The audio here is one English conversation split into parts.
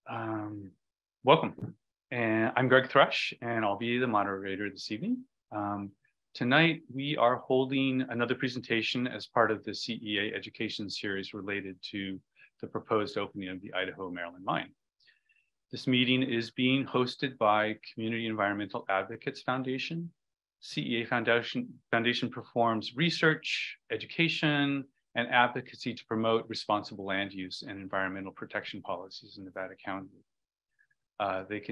Welcome. And I'm Greg Thrush, and I'll be the moderator this evening. Tonight, we are holding another presentation as part of the CEA education series related to the proposed opening of the Idaho-Maryland Mine. This meeting is being hosted by Community Environmental Advocates Foundation. CEA Foundation performs research, education, and advocacy to promote responsible land use and environmental protection policies in Nevada County. They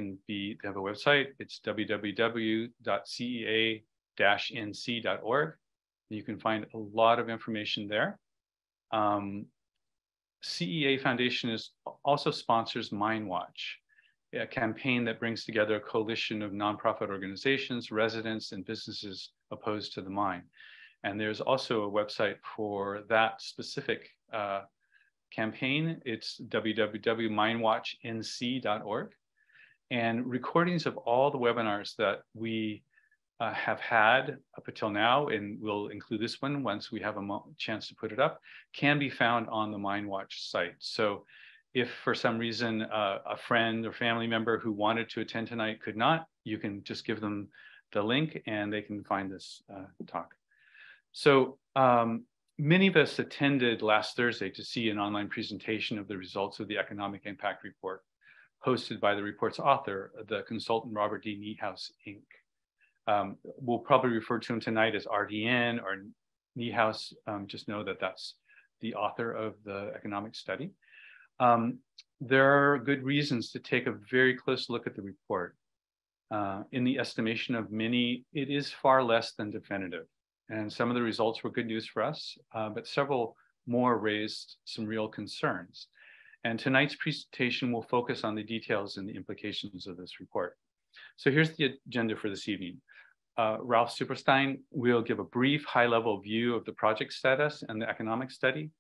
have a website. It's www.cea-nc.org. You can find a lot of information there. CEA Foundation also sponsors MineWatch, a campaign that brings together a coalition of nonprofit organizations, residents, and businesses opposed to the mine. And there's also a website for that specific campaign. It's www.minewatchnc.org. And recordings of all the webinars that we have had up until now, and we'll include this one once we have a chance to put it up, can be found on the MineWatch site. So if for some reason a friend or family member who wanted to attend tonight could not, you can just give them the link and they can find this talk. So many of us attended last Thursday to see an online presentation of the results of the Economic Impact Report hosted by the report's author, the consultant Robert D. Niehaus, Inc. We'll probably refer to him tonight as RDN or Niehaus. Just know that that's the author of the economic study. There are good reasons to take a very close look at the report. In the estimation of many, it is far less than definitive. And some of the results were good news for us, but several more raised some real concerns. And tonight's presentation will focus on the details and the implications of this report. So here's the agenda for this evening. Ralph Silberstein will give a brief high-level view of the project status and the economic study.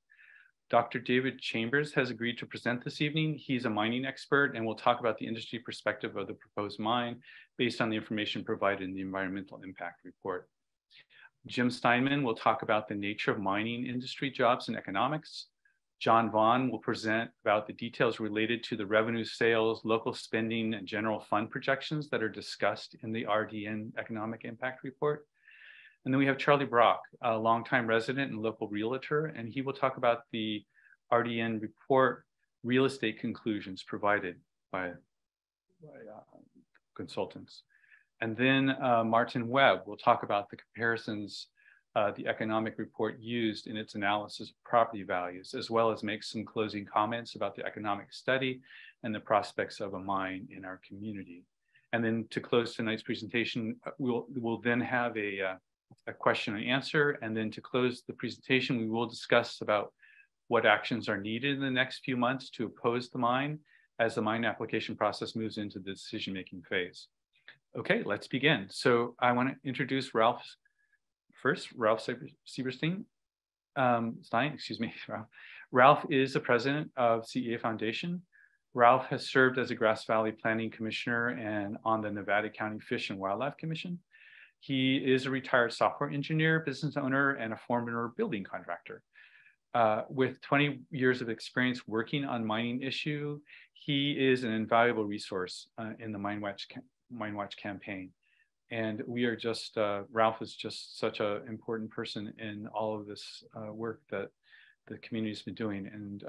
Dr. David Chambers has agreed to present this evening. He's a mining expert and will talk about the industry perspective of the proposed mine based on the information provided in the environmental impact report. Jim Steinmann will talk about the nature of mining industry jobs and economics. John Vaughan will present about the details related to the revenue, sales, local spending, and general fund projections that are discussed in the RDN Economic Impact Report. And then we have Charlie Brock, a longtime resident and local realtor, and he will talk about the RDN report real estate conclusions provided by consultants. And then Martin Webb will talk about the comparisons the economic report used in its analysis of property values, as well as make some closing comments about the economic study and the prospects of a mine in our community. And then to close tonight's presentation, we'll then have a question and answer. And then to close the presentation, we will discuss about what actions are needed in the next few months to oppose the mine as the mine application process moves into the decision-making phase. Okay, let's begin. So I want to introduce Ralph Silberstein. Ralph is the president of CEA Foundation. Ralph has served as a Grass Valley Planning Commissioner and on the Nevada County Fish and Wildlife Commission. He is a retired software engineer, business owner, and a former building contractor. With 20 years of experience working on mining issue, he is an invaluable resource in the MineWatch campaign. And we are just, Ralph is just such an important person in all of this work that the community's been doing. And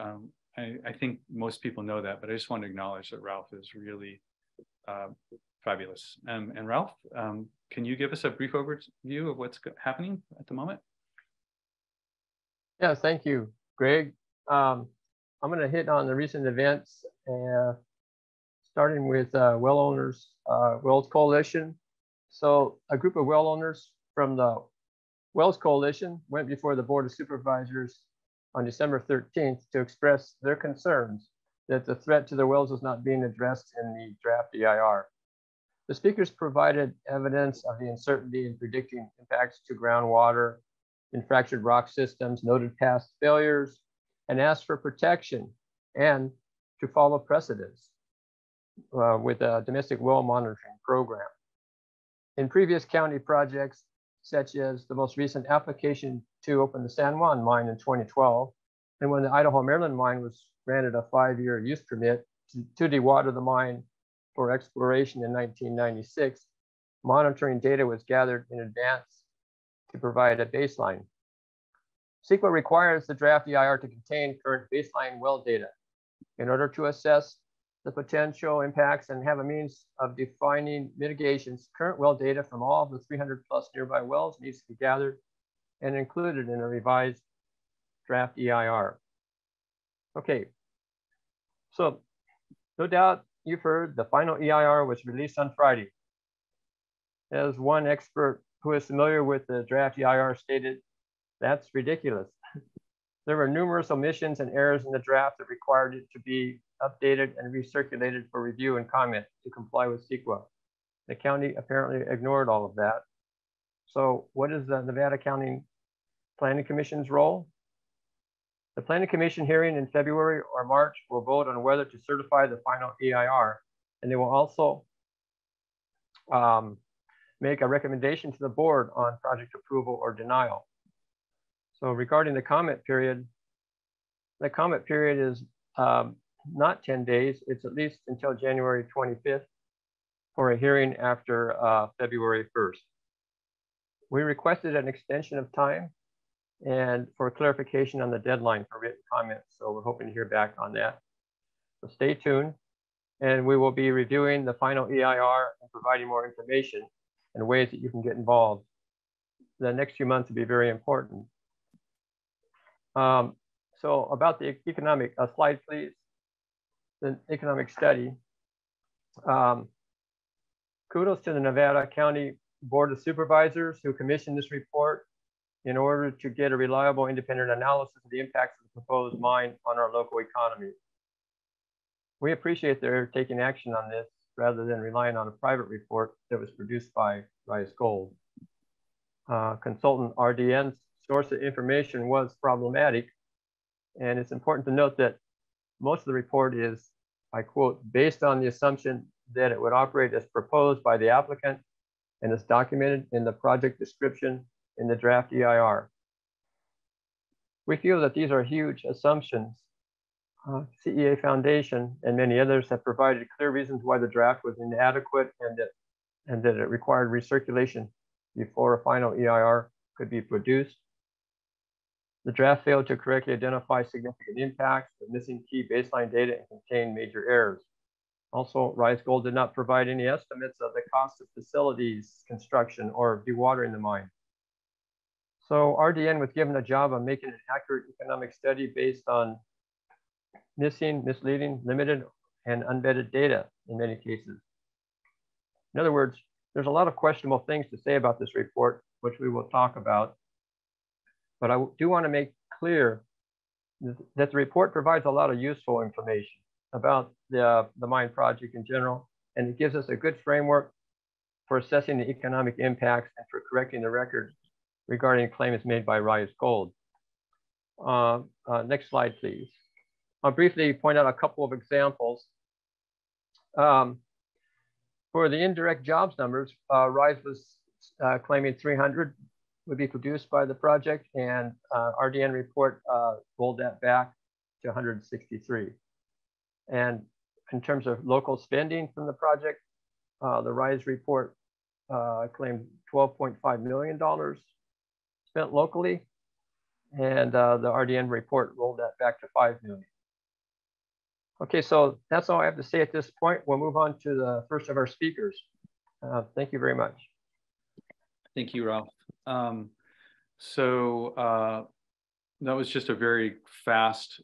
I think most people know that, but I just want to acknowledge that Ralph is really fabulous. And Ralph, can you give us a brief overview of what's happening at the moment? Yeah, thank you, Greg. I'm going to hit on the recent events, starting with Well Owners Wells Coalition. So a group of well owners from the Wells Coalition went before the Board of Supervisors on December 13th to express their concerns that the threat to the wells was not being addressed in the draft EIR. The speakers provided evidence of the uncertainty in predicting impacts to groundwater, in fractured rock systems, noted past failures, and asked for protection and to follow precedents with a domestic well monitoring program. In previous county projects, such as the most recent application to open the San Juan mine in 2012, and when the Idaho-Maryland mine was granted a 5-year use permit to dewater the mine for exploration in 1996, monitoring data was gathered in advance to provide a baseline. CEQA requires the draft EIR to contain current baseline well data in order to assess the potential impacts and have a means of defining mitigations. Current well data from all of the 300 plus nearby wells needs to be gathered and included in a revised draft EIR. Okay, so no doubt you've heard the final EIR was released on Friday. As one expert who is familiar with the draft EIR stated, that's ridiculous. There were numerous omissions and errors in the draft that required it to be updated and recirculated for review and comment to comply with CEQA. The county apparently ignored all of that. So what is the Nevada County Planning Commission's role? The Planning Commission hearing in February or March will vote on whether to certify the final EIR, and they will also make a recommendation to the board on project approval or denial. So regarding the comment period is not 10 days, it's at least until January 25th for a hearing after February 1st. We requested an extension of time and for clarification on the deadline for written comments. So we're hoping to hear back on that. So stay tuned, and we will be reviewing the final EIR and providing more information and ways that you can get involved. The next few months will be very important. So about the economic, slide please, the economic study. Kudos to the Nevada County Board of Supervisors who commissioned this report in order to get a reliable independent analysis of the impacts of the proposed mine on our local economy. We appreciate their taking action on this rather than relying on a private report that was produced by Rise Gold. Consultant RDN's source of information was problematic, and it's important to note that most of the report is, I quote, based on the assumption that it would operate as proposed by the applicant and is documented in the project description in the draft EIR. We feel that these are huge assumptions. CEA Foundation and many others have provided clear reasons why the draft was inadequate and that it required recirculation before a final EIR could be produced. The draft failed to correctly identify significant impacts, with missing key baseline data and contained major errors. Also, Rise Gold did not provide any estimates of the cost of facilities construction or dewatering the mine. So RDN was given a job of making an accurate economic study based on missing, misleading, limited, and unvetted data in many cases. In other words, there's a lot of questionable things to say about this report, which we will talk about. But I do want to make clear that the report provides a lot of useful information about the mine project in general, and it gives us a good framework for assessing the economic impacts and for correcting the record regarding claims made by Rise Gold. Next slide, please. I'll briefly point out a couple of examples. For the indirect jobs numbers, Rise was claiming 300 would be produced by the project, and RDN report rolled that back to 163. And in terms of local spending from the project, the Rise report claimed $12.5 million spent locally, and the RDN report rolled that back to $5 million. Okay, so that's all I have to say at this point. We'll move on to the first of our speakers. Thank you very much. Thank you, Ralph. That was just a very fast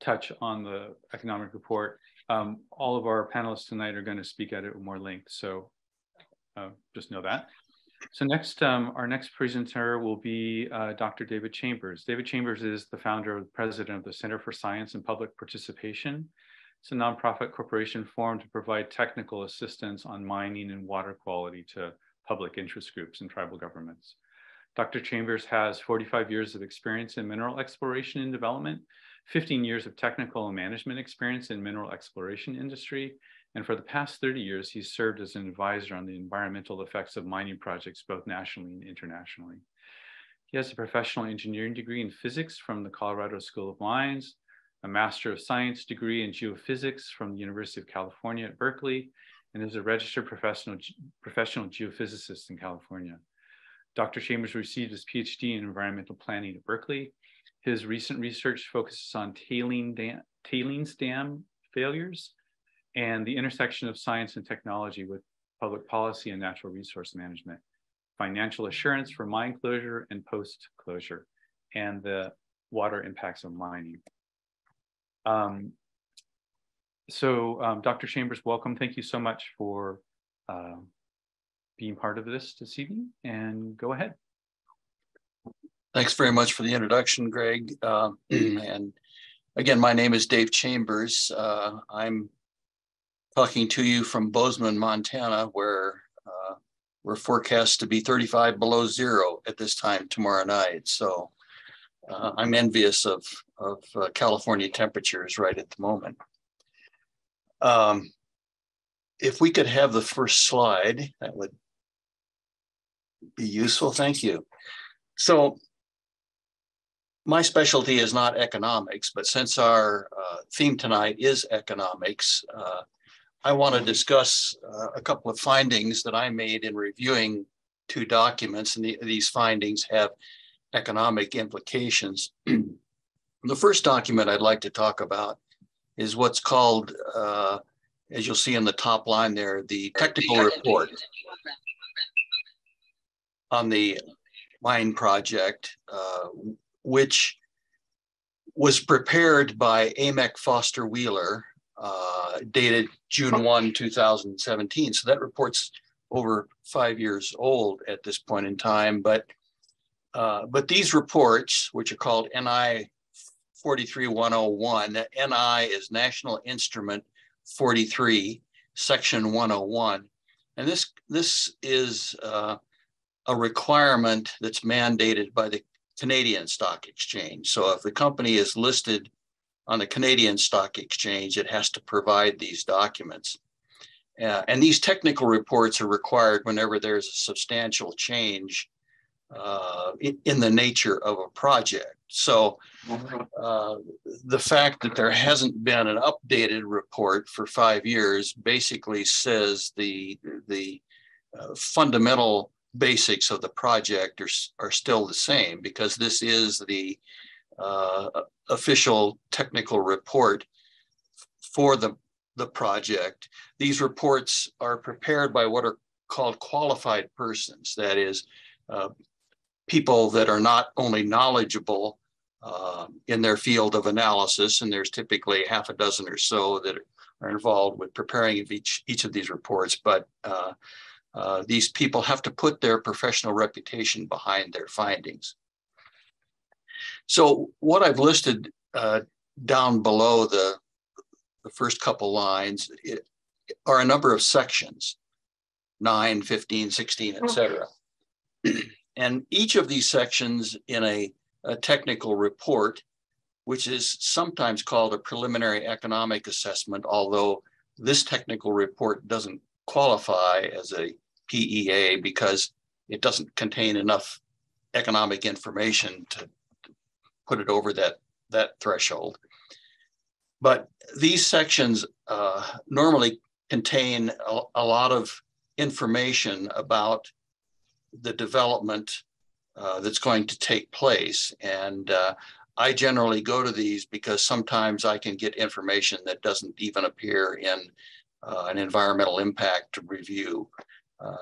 touch on the economic report. All of our panelists tonight are going to speak at it with more length, so just know that. So next, our next presenter will be Dr. David Chambers. David Chambers is the founder and president of the Center for Science and Public Participation. It's a nonprofit corporation formed to provide technical assistance on mining and water quality to public interest groups and tribal governments. Dr. Chambers has 45 years of experience in mineral exploration and development, 15 years of technical and management experience in mineral exploration industry, and for the past 30 years, he's served as an advisor on the environmental effects of mining projects, both nationally and internationally. He has a professional engineering degree in physics from the Colorado School of Mines, a Master of Science degree in geophysics from the University of California at Berkeley, and is a registered professional geophysicist in California. Dr. Chambers received his PhD in environmental planning at Berkeley. His recent research focuses on tailings dam failures and the intersection of science and technology with public policy and natural resource management, financial assurance for mine closure and post-closure, and the water impacts of mining. Dr. Chambers, welcome. Thank you so much for being part of this evening, and go ahead. Thanks very much for the introduction, Greg. And again, my name is Dave Chambers. I'm talking to you from Bozeman, Montana, where we're forecast to be 35 below zero at this time tomorrow night. So I'm envious of California temperatures right at the moment. If we could have the first slide, that would be useful. Thank you. So my specialty is not economics, but since our theme tonight is economics, I want to discuss a couple of findings that I made in reviewing two documents, and these findings have economic implications. The first document I'd like to talk about is what's called, as you'll see in the top line there, the technical report on the mine project, which was prepared by Amec Foster Wheeler, dated June 1, 2017. So that report's over 5 years old at this point in time. But these reports, which are called NI 43101, NI is National Instrument 43, Section 101. And this is a requirement that's mandated by the Canadian Stock Exchange. So if the company is listed on the Canadian Stock Exchange, it has to provide these documents. And these technical reports are required whenever there's a substantial change in the nature of a project. So the fact that there hasn't been an updated report for 5 years basically says the fundamental basics of the project are still the same, because this is the official technical report for the project. These reports are prepared by what are called qualified persons, that is, people that are not only knowledgeable in their field of analysis, and there's typically half a dozen or so that are involved with preparing each of these reports, but these people have to put their professional reputation behind their findings. So what I've listed down below the first couple lines are a number of sections, 9, 15, 16, etc. And each of these sections in a technical report, which is sometimes called a preliminary economic assessment, although this technical report doesn't qualify as a PEA because it doesn't contain enough economic information to put it over that threshold. But these sections normally contain a lot of information about the development that's going to take place. And I generally go to these because sometimes I can get information that doesn't even appear in an environmental impact review.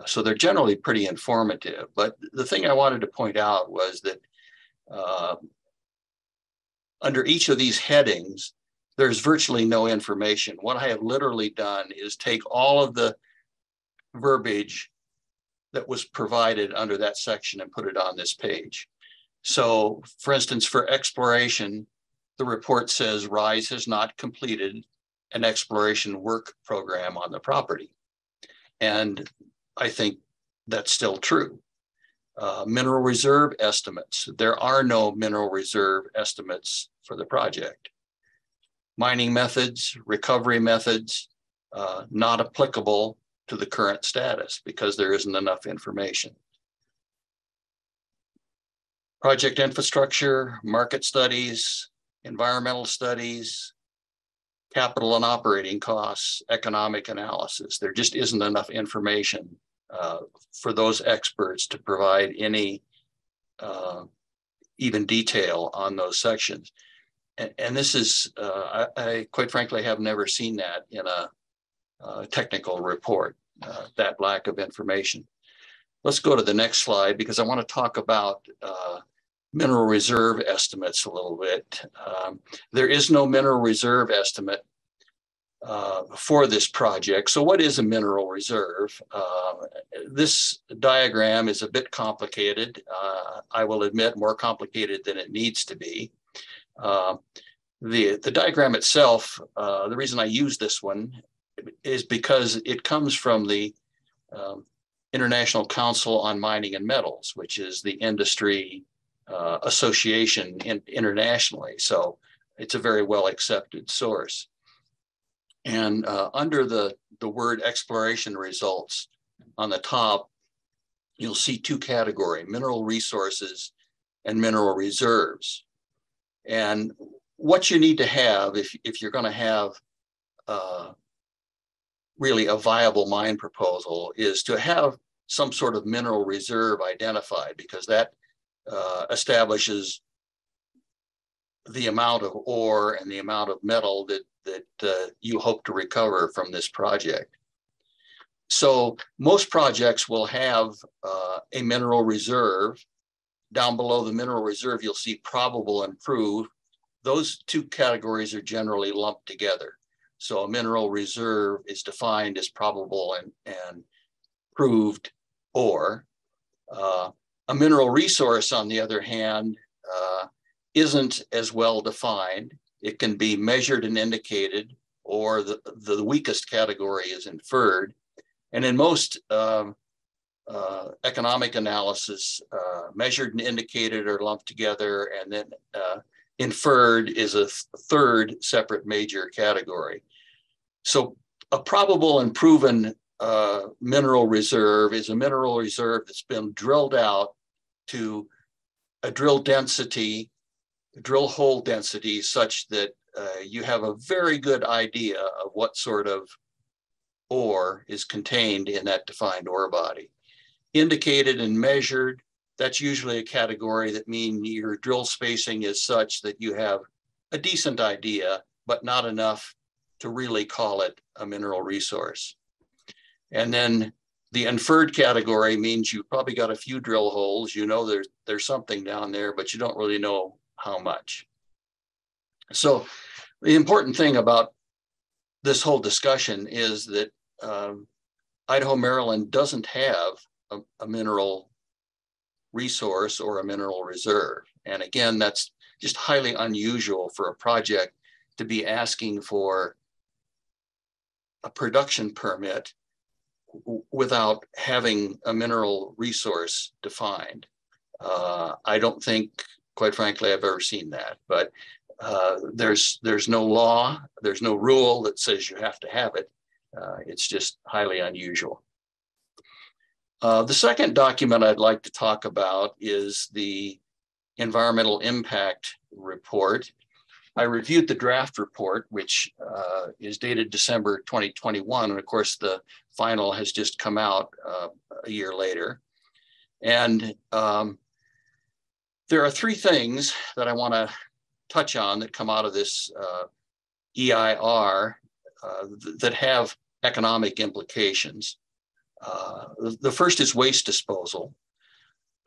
So they're generally pretty informative. But the thing I wanted to point out was that under each of these headings, there's virtually no information. What I have literally done is take all of the verbiage that was provided under that section and put it on this page. So for instance, for exploration, the report says RISE has not completed an exploration work program on the property. And I think that's still true. Mineral reserve estimates. There are no mineral reserve estimates for the project. Mining methods, recovery methods, not applicable to the current status because there isn't enough information. Project infrastructure, market studies, environmental studies, capital and operating costs, economic analysis. There just isn't enough information for those experts to provide any even detail on those sections. And this is, I quite frankly have never seen that in a technical report, that lack of information. Let's go to the next slide because I want to talk about mineral reserve estimates a little bit. There is no mineral reserve estimate for this project. So what is a mineral reserve? This diagram is a bit complicated. I will admit more complicated than it needs to be. The diagram itself, the reason I use this one is because it comes from the International Council on Mining and Metals, which is the industry association internationally. So it's a very well accepted source. And under the word exploration results on the top, you'll see two categories, mineral resources and mineral reserves. And what you need to have if you're going to have really a viable mine proposal is to have some sort of mineral reserve identified, because that establishes the amount of ore and the amount of metal that you hope to recover from this project. So most projects will have a mineral reserve. Down below the mineral reserve, you'll see probable and proved. Those two categories are generally lumped together. So a mineral reserve is defined as probable and proved ore. A mineral resource, on the other hand, isn't as well defined. It can be measured and indicated, or the weakest category is inferred. And in most economic analysis, measured and indicated are lumped together, and then inferred is a third separate major category. So a probable and proven mineral reserve is a mineral reserve that's been drilled out to a drill hole density such that you have a very good idea of what sort of ore is contained in that defined ore body. Indicated and measured, that's usually a category that means your drill spacing is such that you have a decent idea, but not enough to really call it a mineral resource. And then the inferred category means you've probably got a few drill holes. You know there's something down there, but you don't really know how much. So the important thing about this whole discussion is that Idaho-Maryland doesn't have a mineral resource or a mineral reserve. And again, that's just highly unusual for a project to be asking for a production permit without having a mineral resource defined. I don't think, quite frankly, I've ever seen that, but there's no law, there's no rule that says you have to have it. It's just highly unusual. The second document I'd like to talk about is the environmental impact report. I reviewed the draft report, which is dated December 2021. And of course, the final has just come out a year later. And there are three things that I want to touch on that come out of this EIR that have economic implications. The first is waste disposal.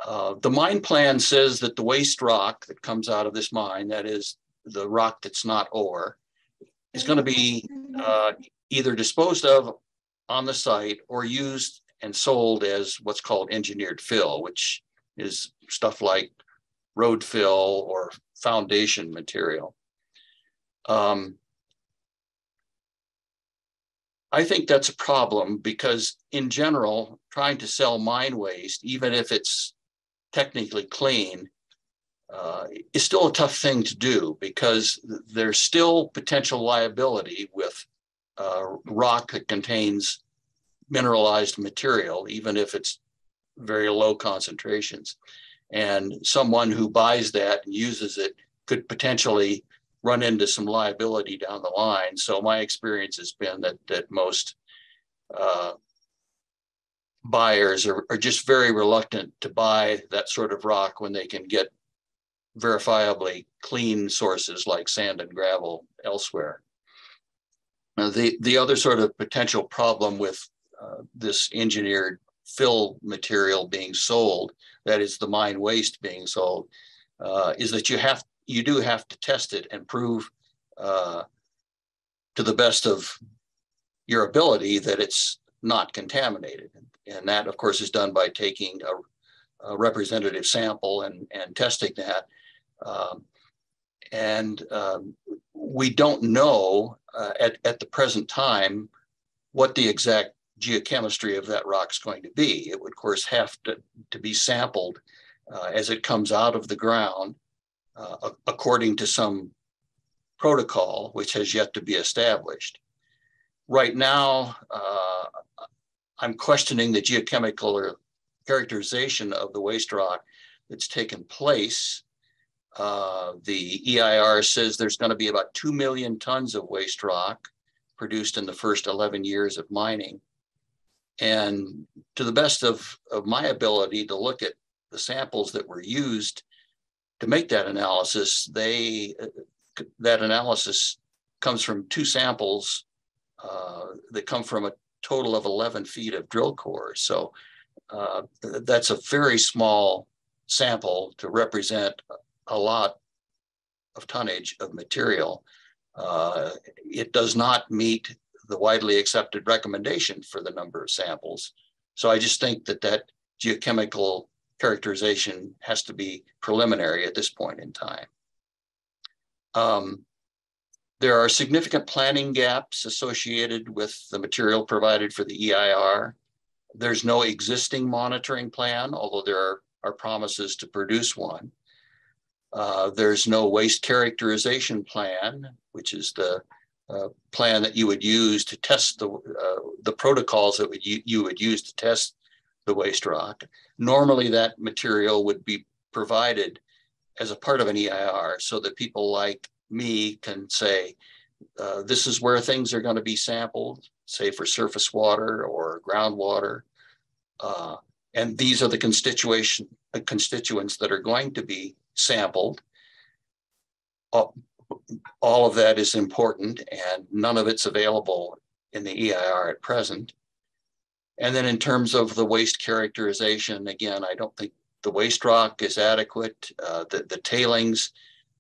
The mine plan says that the waste rock that comes out of this mine, that is the rock that's not ore, is going to be either disposed of on the site or used and sold as what's called engineered fill, which is stuff like road fill or foundation material. I think that's a problem because in general, trying to sell mine waste, even if it's technically clean, is still a tough thing to do because there's still potential liability with rock that contains mineralized material, even if it's very low concentrations. And someone who buys that and uses it could potentially run into some liability down the line. So my experience has been that most buyers are just very reluctant to buy that sort of rock when they can get verifiably clean sources like sand and gravel elsewhere. Now, the other sort of potential problem with this engineered fill material being sold, that is the mine waste being sold, is that you do have to test it and prove to the best of your ability that it's not contaminated. And that, of course, is done by taking a representative sample and testing that. We don't know at the present time what the exact geochemistry of that rock is going to be. It would, of course, have to be sampled as it comes out of the ground according to some protocol, which has yet to be established. Right now, I'm questioning the geochemical characterization of the waste rock that's taken place. The EIR says there's going to be about 2 million tons of waste rock produced in the first 11 years of mining. And to the best of my ability to look at the samples that were used to make that analysis, that analysis comes from 2 samples that come from a total of 11 feet of drill core. So that's a very small sample to represent a lot of tonnage of material. It does not meet the widely accepted recommendation for the number of samples. So I just think that geochemical characterization has to be preliminary at this point in time. There are significant planning gaps associated with the material provided for the EIR. There's no existing monitoring plan, although there are promises to produce one. There's no waste characterization plan, which is the plan that you would use to test the protocols that you would use to test the waste rock. Normally that material would be provided as a part of an EIR so that people like me can say, this is where things are going to be sampled, say for surface water or groundwater. And these are the constituents that are going to be sampled. All of that is important, and none of it's available in the EIR at present. And then in terms of the waste characterization, again, I don't think the waste rock is adequate. The tailings,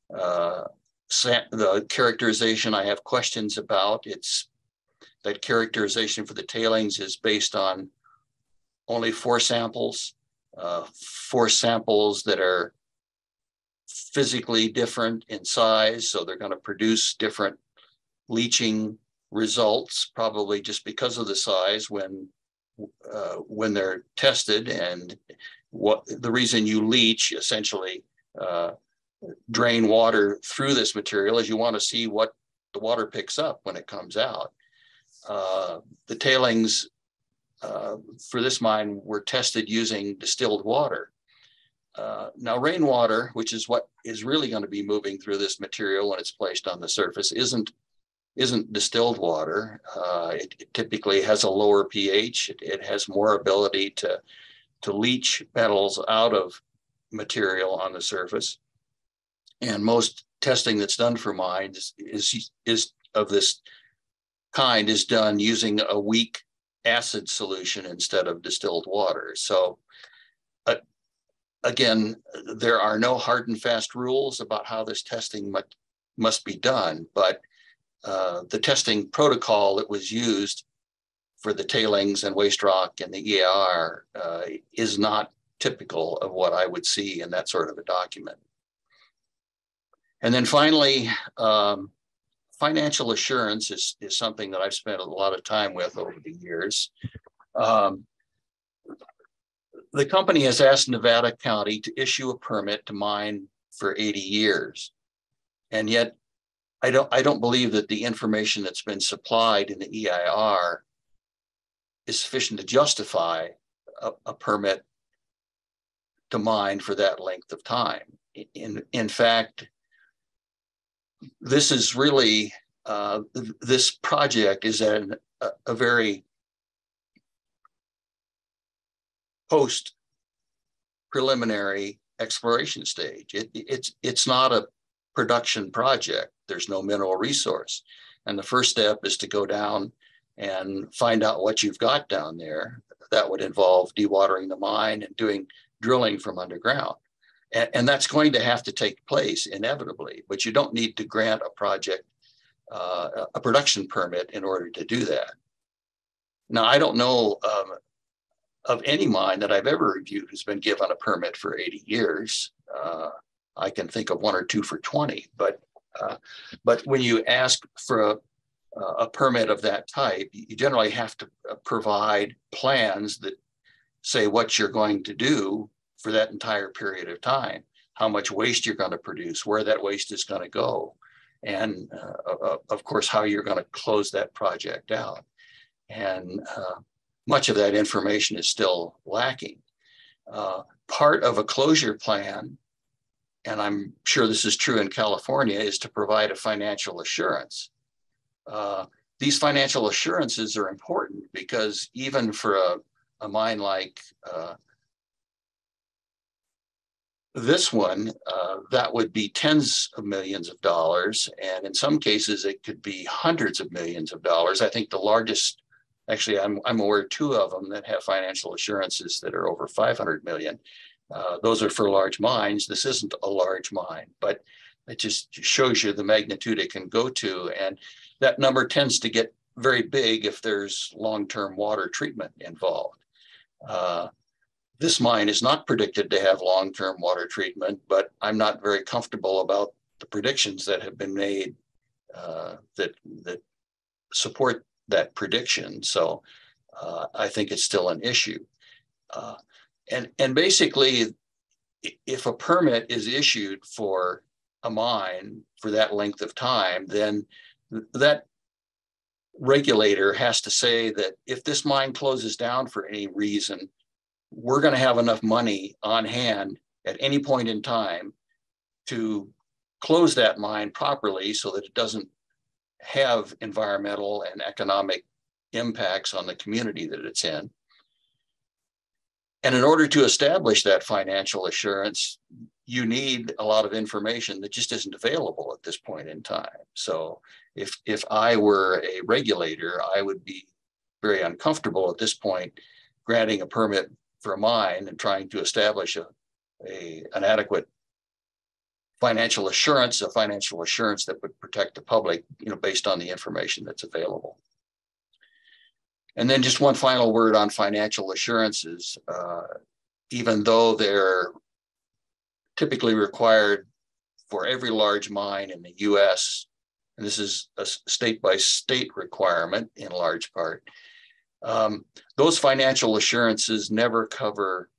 the characterization I have questions about. That characterization for the tailings is based on only 4 samples, 4 samples that are physically different in size. So they're going to produce different leaching results, probably just because of the size when they're tested. And the reason you leach, essentially drain water through this material, is you want to see what the water picks up when it comes out. The tailings for this mine were tested using distilled water. Now, rainwater, which is what is really going to be moving through this material when it's placed on the surface, isn't distilled water. It typically has a lower pH. It has more ability to leach metals out of material on the surface. And most testing that's done for mines is of this kind is done using a weak acid solution instead of distilled water. So again, there are no hard and fast rules about how this testing must be done, but the testing protocol that was used for the tailings and waste rock and the EIR is not typical of what I would see in that sort of a document. And then finally, financial assurance is something that I've spent a lot of time with over the years. The company has asked Nevada County to issue a permit to mine for 80 years. And yet, I don't believe that the information that's been supplied in the EIR is sufficient to justify a permit to mine for that length of time. In fact, this is really, this project is at a very post preliminary exploration stage. It's not a production project. There's no mineral resource. And the first step is to go down and find out what you've got down there. That would involve dewatering the mine and doing drilling from underground. And that's going to have to take place inevitably, but you don't need to grant a project, a production permit in order to do that. Now, I don't know of any mine that I've ever reviewed who's been given a permit for 80 years. I can think of one or two for 20, but when you ask for a permit of that type, you generally have to provide plans that say what you're going to do for that entire period of time, how much waste you're going to produce, where that waste is going to go, and of course, how you're going to close that project out. And much of that information is still lacking. Part of a closure plan, and I'm sure this is true in California, is to provide a financial assurance. These financial assurances are important because even for a mine like this one, that would be tens of millions of dollars. And in some cases, it could be hundreds of millions of dollars. I think the largest, actually, I'm aware of two of them that have financial assurances that are over 500 million. Those are for large mines. This isn't a large mine, but it just shows you the magnitude it can go to. And that number tends to get very big if there's long-term water treatment involved. This mine is not predicted to have long-term water treatment, but I'm not very comfortable about the predictions that have been made that support that prediction. So I think it's still an issue. And basically, if a permit is issued for a mine for that length of time, then that regulator has to say that if this mine closes down for any reason, we're going to have enough money on hand at any point in time to close that mine properly so that it doesn't have environmental and economic impacts on the community that it's in. And in order to establish that financial assurance, you need a lot of information that just isn't available at this point in time. So if I were a regulator, I would be very uncomfortable at this point granting a permit for a mine and trying to establish an adequate financial assurance, a financial assurance that would protect the public, based on the information that's available. And then just one final word on financial assurances. Even though they're typically required for every large mine in the US, and this is a state-by-state requirement in large part, those financial assurances never cover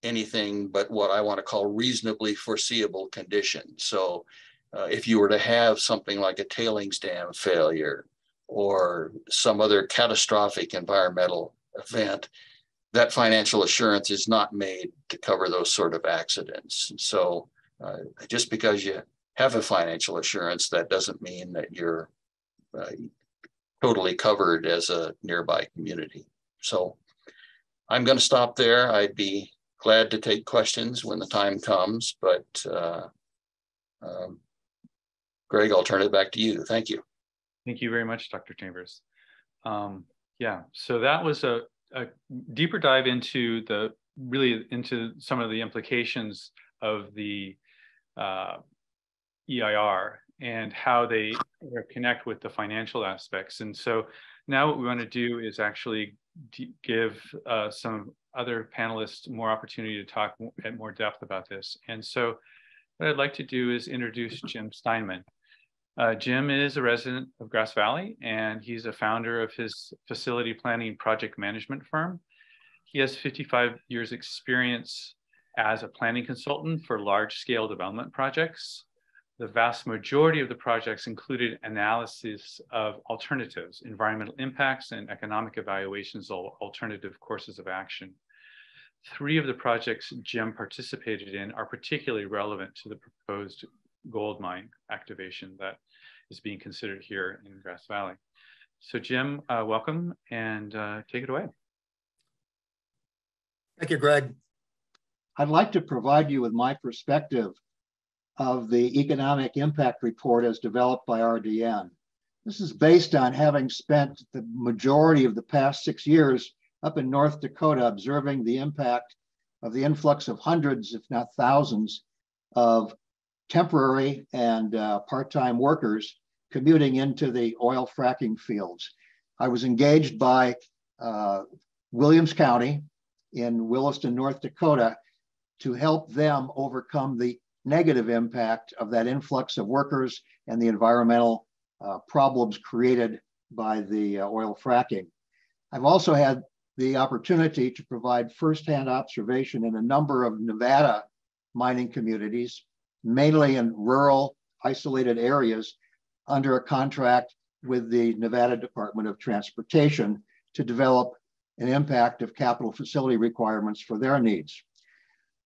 anything but what I want to call reasonably foreseeable conditions. So if you were to have something like a tailings dam failure or some other catastrophic environmental event, that financial assurance is not made to cover those sort of accidents. So just because you have a financial assurance, that doesn't mean that you're totally covered as a nearby community. So I'm going to stop there. I'd be glad to take questions when the time comes, but Greg, I'll turn it back to you. Thank you. Thank you very much, Dr. Chambers. Yeah, so that was a deeper dive into into some of the implications of the EIR and how they connect with the financial aspects. And so now what we want to do is actually give some other panelists more opportunity to talk at more depth about this. And so what I'd like to do is introduce Jim Steinmann. Jim is a resident of Grass Valley, and he's a founder of his facility planning project management firm. He has 55 years experience as a planning consultant for large-scale development projects. The vast majority of the projects included analysis of alternatives, environmental impacts, and economic evaluations of alternative courses of action. 3 of the projects Jim participated in are particularly relevant to the proposed gold mine activation that is being considered here in Grass Valley. So Jim, welcome, and take it away. Thank you, Greg. I'd like to provide you with my perspective of the economic impact report as developed by RDN. This is based on having spent the majority of the past 6 years up in North Dakota observing the impact of the influx of hundreds, if not thousands, of temporary and part-time workers commuting into the oil fracking fields. I was engaged by Williams County in Williston, North Dakota, to help them overcome the negative impact of that influx of workers and the environmental problems created by the oil fracking. I've also had the opportunity to provide firsthand observation in a number of Nevada mining communities, mainly in rural, isolated areas, under a contract with the Nevada Department of Transportation to develop an impact of capital facility requirements for their needs.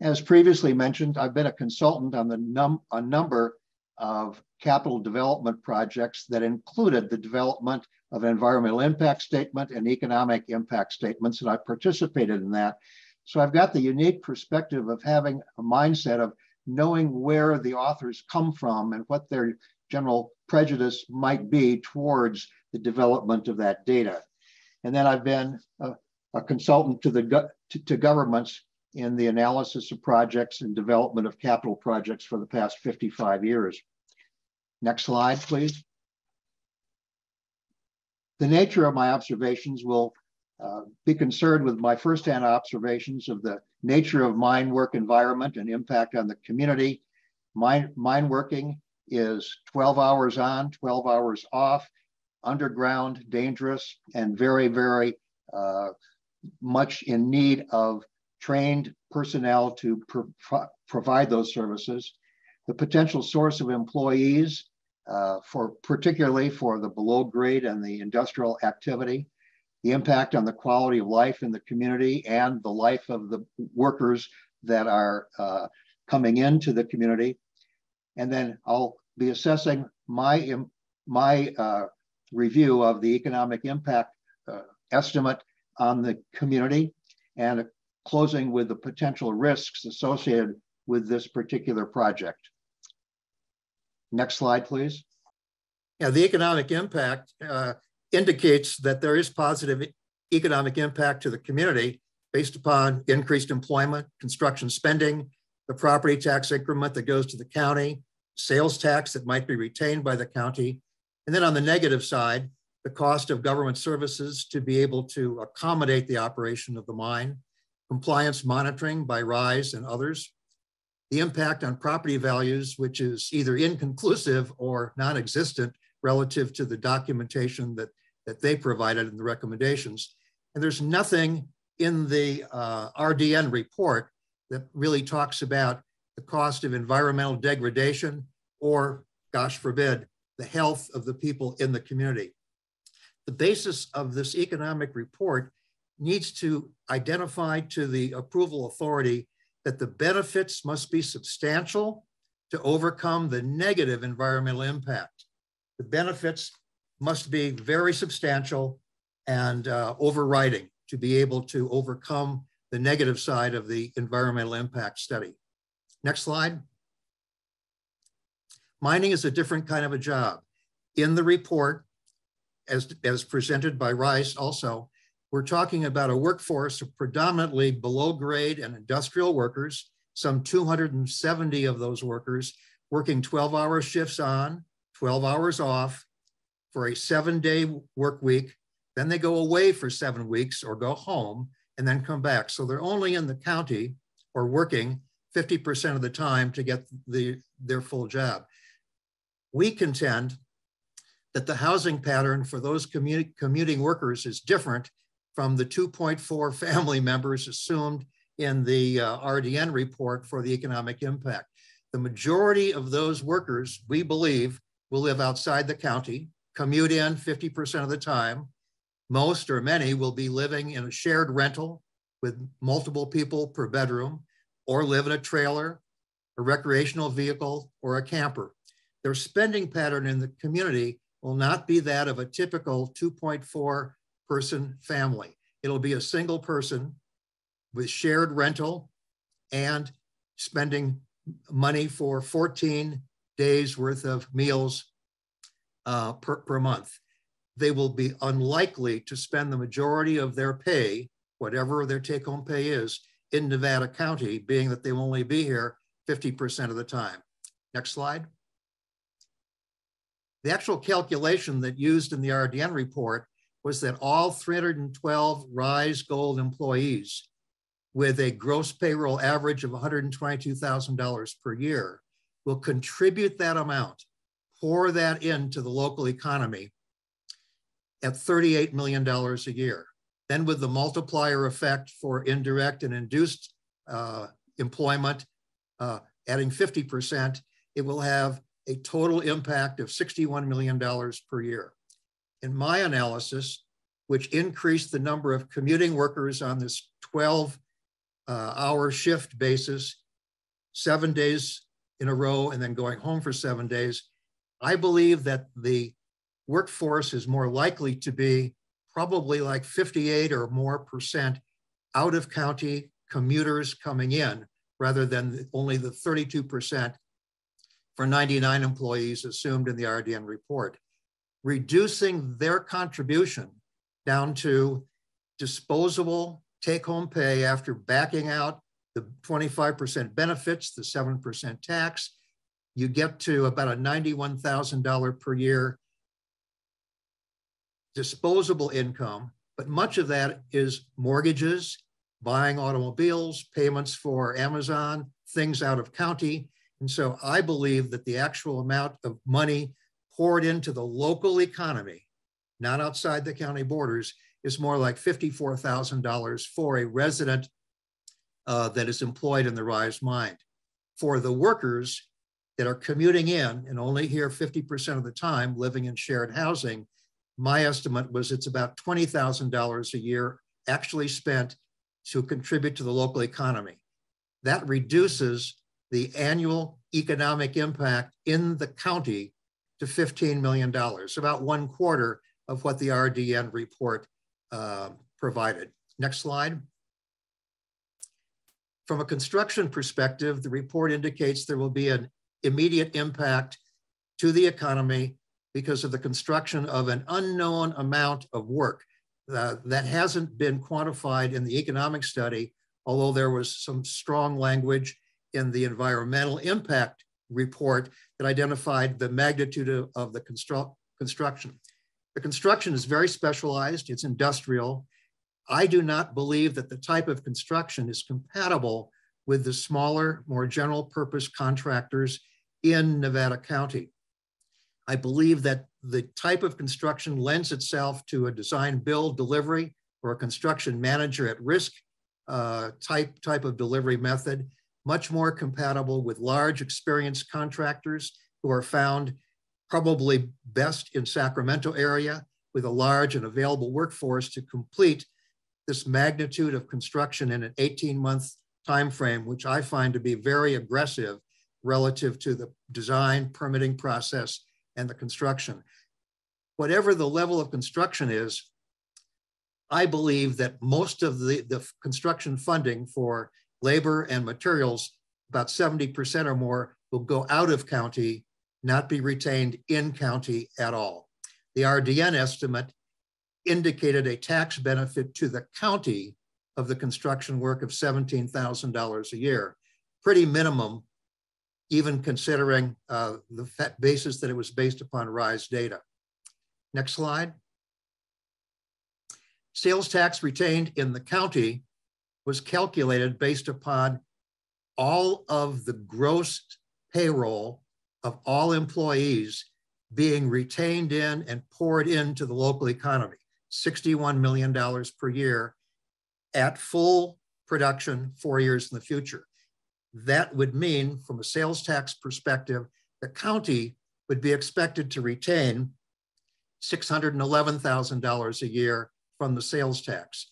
As previously mentioned, I've been a consultant on a number of capital development projects that included the development of an environmental impact statement and economic impact statements, and I participated in that. So I've got the unique perspective of having a mindset of knowing where the authors come from and what their general prejudice might be towards the development of that data. And then I've been a consultant to governments in the analysis of projects and development of capital projects for the past 55 years. Next slide, please. The nature of my observations will be concerned with my firsthand observations of the nature of mine work environment and impact on the community. Mine working is 12 hours on, 12 hours off, underground, dangerous, and very, very much in need of trained personnel to provide those services. The potential source of employees, particularly for the below grade and the industrial activity, the impact on the quality of life in the community and the life of the workers that are coming into the community. And then I'll be assessing my review of the economic impact estimate on the community and closing with the potential risks associated with this particular project. Next slide, please. Yeah, the economic impact indicates that there is positive economic impact to the community based upon increased employment, construction spending, the property tax increment that goes to the county, sales tax that might be retained by the county. And then on the negative side, the cost of government services to be able to accommodate the operation of the mine, compliance monitoring by RISE and others, the impact on property values, which is either inconclusive or non-existent relative to the documentation that they provided in the recommendations. And there's nothing in the RDN report that really talks about the cost of environmental degradation or, gosh forbid, the health of the people in the community. The basis of this economic report needs to identify to the approval authority that the benefits must be substantial to overcome the negative environmental impact. The benefits must be very substantial and overriding to be able to overcome the negative side of the environmental impact study. Next slide. Mining is a different kind of a job. In the report, as presented by Rice also, we're talking about a workforce of predominantly below grade and industrial workers, some 270 of those workers working 12-hour shifts on, 12 hours off for a 7-day work week. Then they go away for 7 weeks or go home and then come back. So they're only in the county or working 50% of the time to get their full job. We contend that the housing pattern for those commuting workers is different from the 2.4 family members assumed in the RDN report for the economic impact. The majority of those workers, we believe, will live outside the county, commute in 50% of the time. Most or many will be living in a shared rental with multiple people per bedroom, or live in a trailer, a recreational vehicle, or a camper. Their spending pattern in the community will not be that of a typical 2.4 person family. It'll be a single person with shared rental and spending money for 14 days worth of meals per month. They will be unlikely to spend the majority of their pay, whatever their take-home pay is, in Nevada County, being that they will only be here 50% of the time. Next slide. The actual calculation that used in the RDN report was that all 312 Rise Gold employees with a gross payroll average of $122,000 per year will contribute that amount, pour that into the local economy at $38 million a year. Then with the multiplier effect for indirect and induced employment, adding 50%, it will have a total impact of $61 million per year. In my analysis, which increased the number of commuting workers on this 12-hour shift basis, 7 days in a row, and then going home for 7 days, I believe that the workforce is more likely to be probably like 58 or more % out of county commuters coming in, rather than only the 32% for 99 employees assumed in the RDN report. Reducing their contribution down to disposable take-home pay after backing out the 25% benefits, the 7% tax, you get to about a $91,000 per year disposable income, but much of that is mortgages, buying automobiles, payments for Amazon, things out of county. And so I believe that the actual amount of money poured into the local economy, not outside the county borders, is more like $54,000 for a resident that is employed in the Rise mine. For the workers that are commuting in and only here 50% of the time living in shared housing, my estimate was it's about $20,000 a year actually spent to contribute to the local economy. That reduces the annual economic impact in the county to $15 million, about 1/4 of what the RDN report provided. Next slide. From a construction perspective, the report indicates there will be an immediate impact to the economy because of the construction of an unknown amount of work that hasn't been quantified in the economic study, although there was some strong language in the environmental impact report that identified the magnitude of the construction. The construction is very specialized, it's industrial. I do not believe that the type of construction is compatible with the smaller, more general purpose contractors in Nevada County. I believe that the type of construction lends itself to a design, build, delivery, or a construction manager at risk type of delivery method, much more compatible with large experienced contractors who are found probably best in Sacramento area with a large and available workforce to complete this magnitude of construction in an 18-month timeframe, which I find to be very aggressive relative to the design, permitting process, and the construction. Whatever the level of construction is, I believe that most of the construction funding for labor and materials, about 70% or more, will go out of county, not be retained in county at all. The RDN estimate indicated a tax benefit to the county of the construction work of $17,000 a year, pretty minimum, even considering the basis that it was based upon RISE data. Next slide. Sales tax retained in the county was calculated based upon all of the gross payroll of all employees being retained in and poured into the local economy, $61 million per year at full production 4 years in the future. That would mean, from a sales tax perspective, the county would be expected to retain $611,000 a year from the sales tax.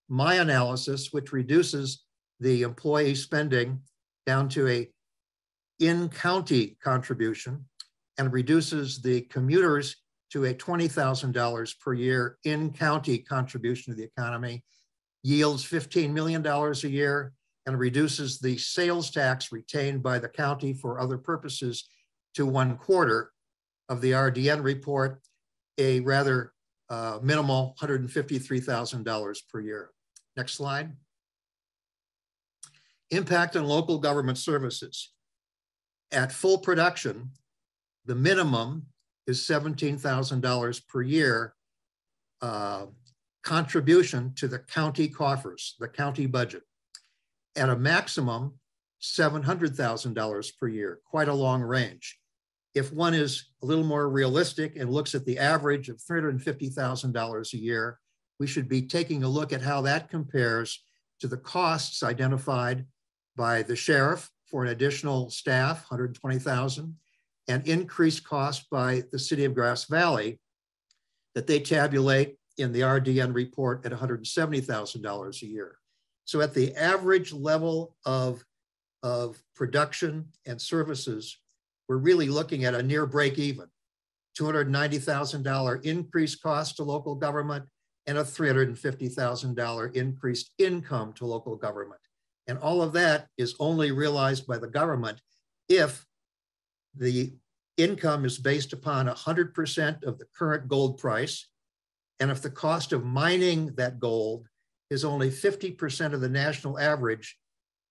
My analysis, which reduces the employee spending down to a in-county contribution and reduces the commuters to a $20,000 per year in-county contribution to the economy, yields $15 million a year, and reduces the sales tax retained by the county for other purposes to 1/4 of the RDN report, a rather minimal $153,000 per year. Next slide. Impact on local government services. At full production, the minimum is $17,000 per year contribution to the county coffers, the county budget. At a maximum, $700,000 per year, quite a long range. If one is a little more realistic and looks at the average of $350,000 a year, we should be taking a look at how that compares to the costs identified by the sheriff for an additional staff, $120,000, and increased cost by the city of Grass Valley that they tabulate in the RDN report at $170,000 a year. So at the average level of production and services, we're really looking at a near break even, $290,000 increased cost to local government and a $350,000 increased income to local government. And all of that is only realized by the government if the income is based upon 100% of the current gold price, and if the cost of mining that gold is only 50% of the national average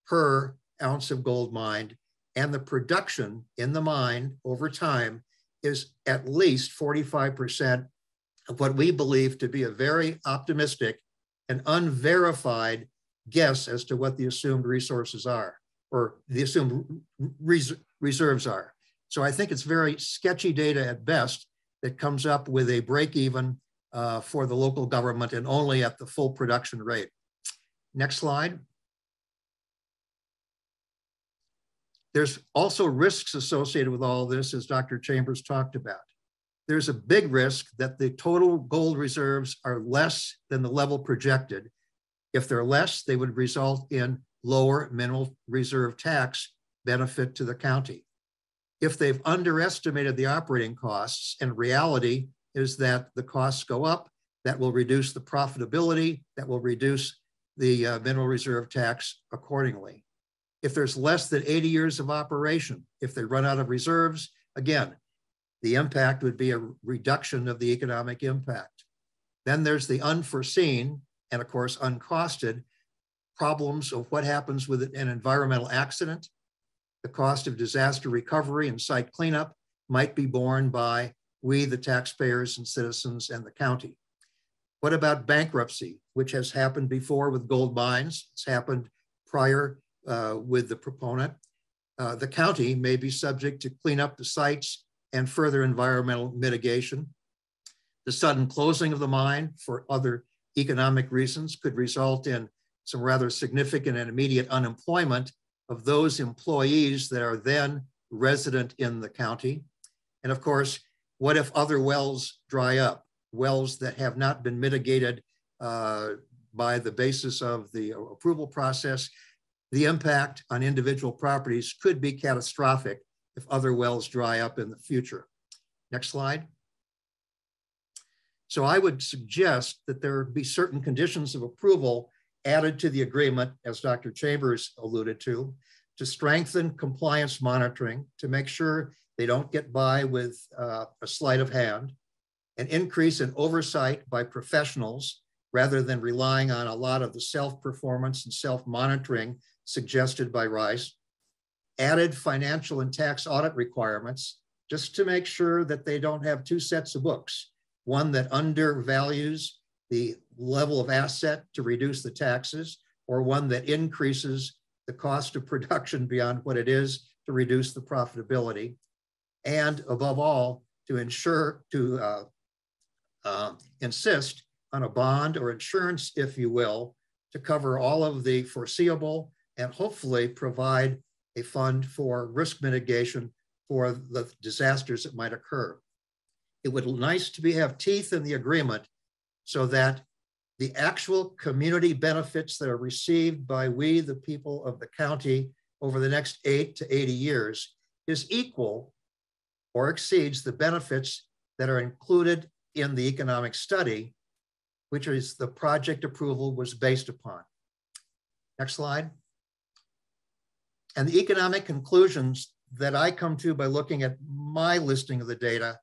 per ounce of gold mined, and the production in the mine over time is at least 45% of what we believe to be a very optimistic and unverified guess as to what the assumed resources are, or the assumed reserves are. So I think it's very sketchy data at best that comes up with a break even for the local government and only at the full production rate. Next slide. There's also risks associated with all this, as Dr. Chambers talked about. There's a big risk that the total gold reserves are less than the level projected. If they're less, they would result in lower mineral reserve tax benefit to the county. If they've underestimated the operating costs, and reality is that the costs go up, that will reduce the profitability, that will reduce the mineral reserve tax accordingly. If there's less than 80 years of operation, if they run out of reserves, again, the impact would be a reduction of the economic impact. Then there's the unforeseen and of course uncosted problems of what happens with an environmental accident. The cost of disaster recovery and site cleanup might be borne by we, the taxpayers and citizens and the county. What about bankruptcy, which has happened before with gold mines? It's happened prior with the proponent. The county may be subject to clean up the sites and further environmental mitigation. The sudden closing of the mine for other economic reasons could result in some rather significant and immediate unemployment of those employees that are then resident in the county. And of course, what if other wells dry up? Wells that have not been mitigated by the basis of the approval process. The impact on individual properties could be catastrophic if other wells dry up in the future. Next slide. So I would suggest that there be certain conditions of approval added to the agreement, as Dr. Chambers alluded to strengthen compliance monitoring, to make sure they don't get by with a sleight of hand, an increase in oversight by professionals rather than relying on a lot of the self-performance and self-monitoring suggested by Rice, added financial and tax audit requirements just to make sure that they don't have two sets of books, one that undervalues the level of asset to reduce the taxes, or one that increases the cost of production beyond what it is to reduce the profitability. And above all, to ensure, to insist on a bond or insurance, if you will, to cover all of the foreseeable and hopefully provide a fund for risk mitigation for the disasters that might occur. It would be nice to have teeth in the agreement so that the actual community benefits that are received by we, the people of the county, over the next 8 to 80 years is equal or exceeds the benefits that are included in the economic study, which is the project approval was based upon. Next slide. And the economic conclusions that I come to by looking at my listing of the data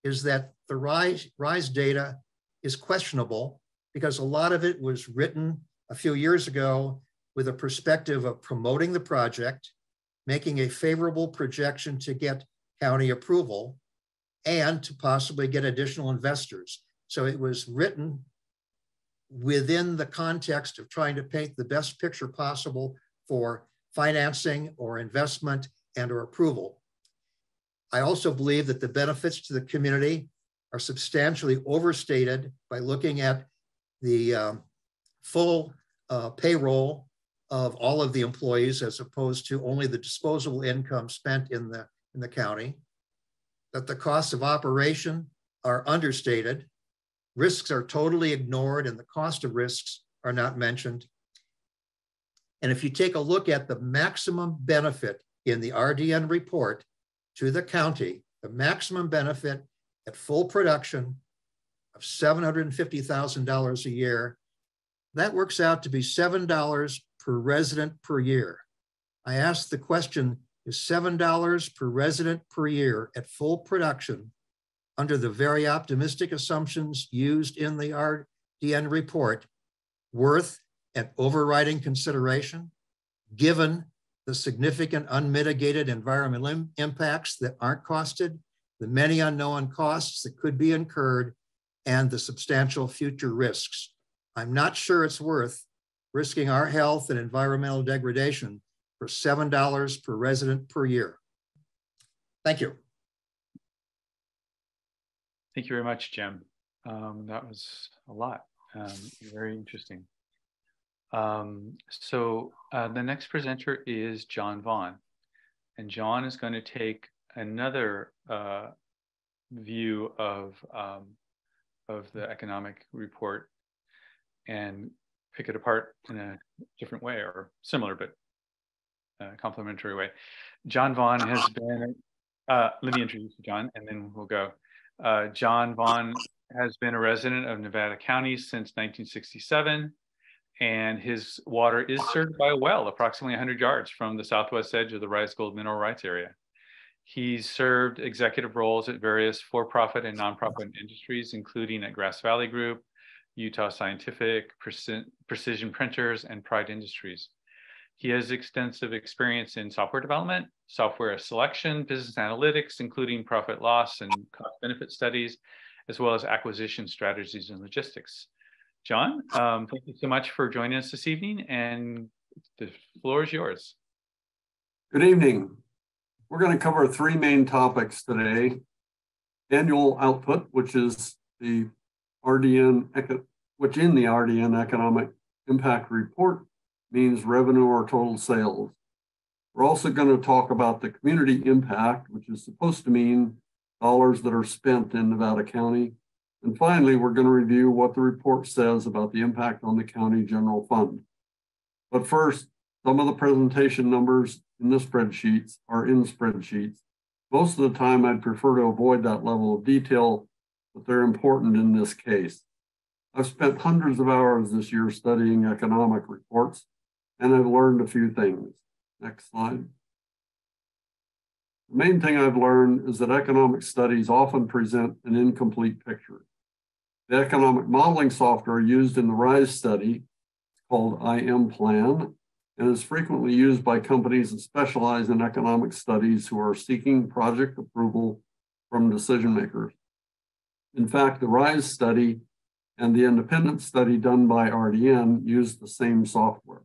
is that the RISE data is questionable because a lot of it was written a few years ago with a perspective of promoting the project, making a favorable projection to get county approval, and to possibly get additional investors. So it was written within the context of trying to paint the best picture possible for financing or investment and or approval. I also believe that the benefits to the community are substantially overstated by looking at the full payroll of all of the employees as opposed to only the disposable income spent in the county, that the costs of operation are understated, risks are totally ignored, and the cost of risks are not mentioned. And if you take a look at the maximum benefit in the RDN report to the county, the maximum benefit at full production of $750,000 a year, that works out to be $7 per resident per year. I asked the question, is $7 per resident per year at full production under the very optimistic assumptions used in the RDN report worth an overriding consideration, given the significant unmitigated environmental impacts that aren't costed, the many unknown costs that could be incurred, and the substantial future risks? I'm not sure it's worth risking our health and environmental degradation for $7 per resident per year. Thank you. Thank you very much, Jim. That was a lot. Very interesting. So the next presenter is John Vaughan. And John is going to take another view of the economic report and pick it apart in a different way, or similar but complementary way. John Vaughan has been, let me introduce you, John, and then we'll go. John Vaughan has been a resident of Nevada County since 1967, and his water is served by a well approximately 100 yards from the southwest edge of the Rise Gold Mineral Rights area. He's served executive roles at various for-profit and nonprofit industries, including at Grass Valley Group, Utah Scientific, Precision Printers, and Pride Industries. He has extensive experience in software development, software selection, business analytics, including profit loss and cost benefit studies, as well as acquisition strategies and logistics. John, thank you so much for joining us this evening, and the floor is yours. Good evening. We're going to cover three main topics today. Annual output, which is the RDN, which in the RDN Economic Impact Report means revenue or total sales. We're also going to talk about the community impact, which is supposed to mean dollars that are spent in Nevada County. And finally, we're going to review what the report says about the impact on the county general fund. But first, some of the presentation numbers in the spreadsheets are in spreadsheets. Most of the time, I'd prefer to avoid that level of detail, but they're important in this case. I've spent hundreds of hours this year studying economic reports, and I've learned a few things. Next slide. The main thing I've learned is that economic studies often present an incomplete picture. The economic modeling software used in the RISE study, called IM-Plan, and is frequently used by companies that specialize in economic studies who are seeking project approval from decision makers. In fact, the RISE study and the independent study done by RDN used the same software.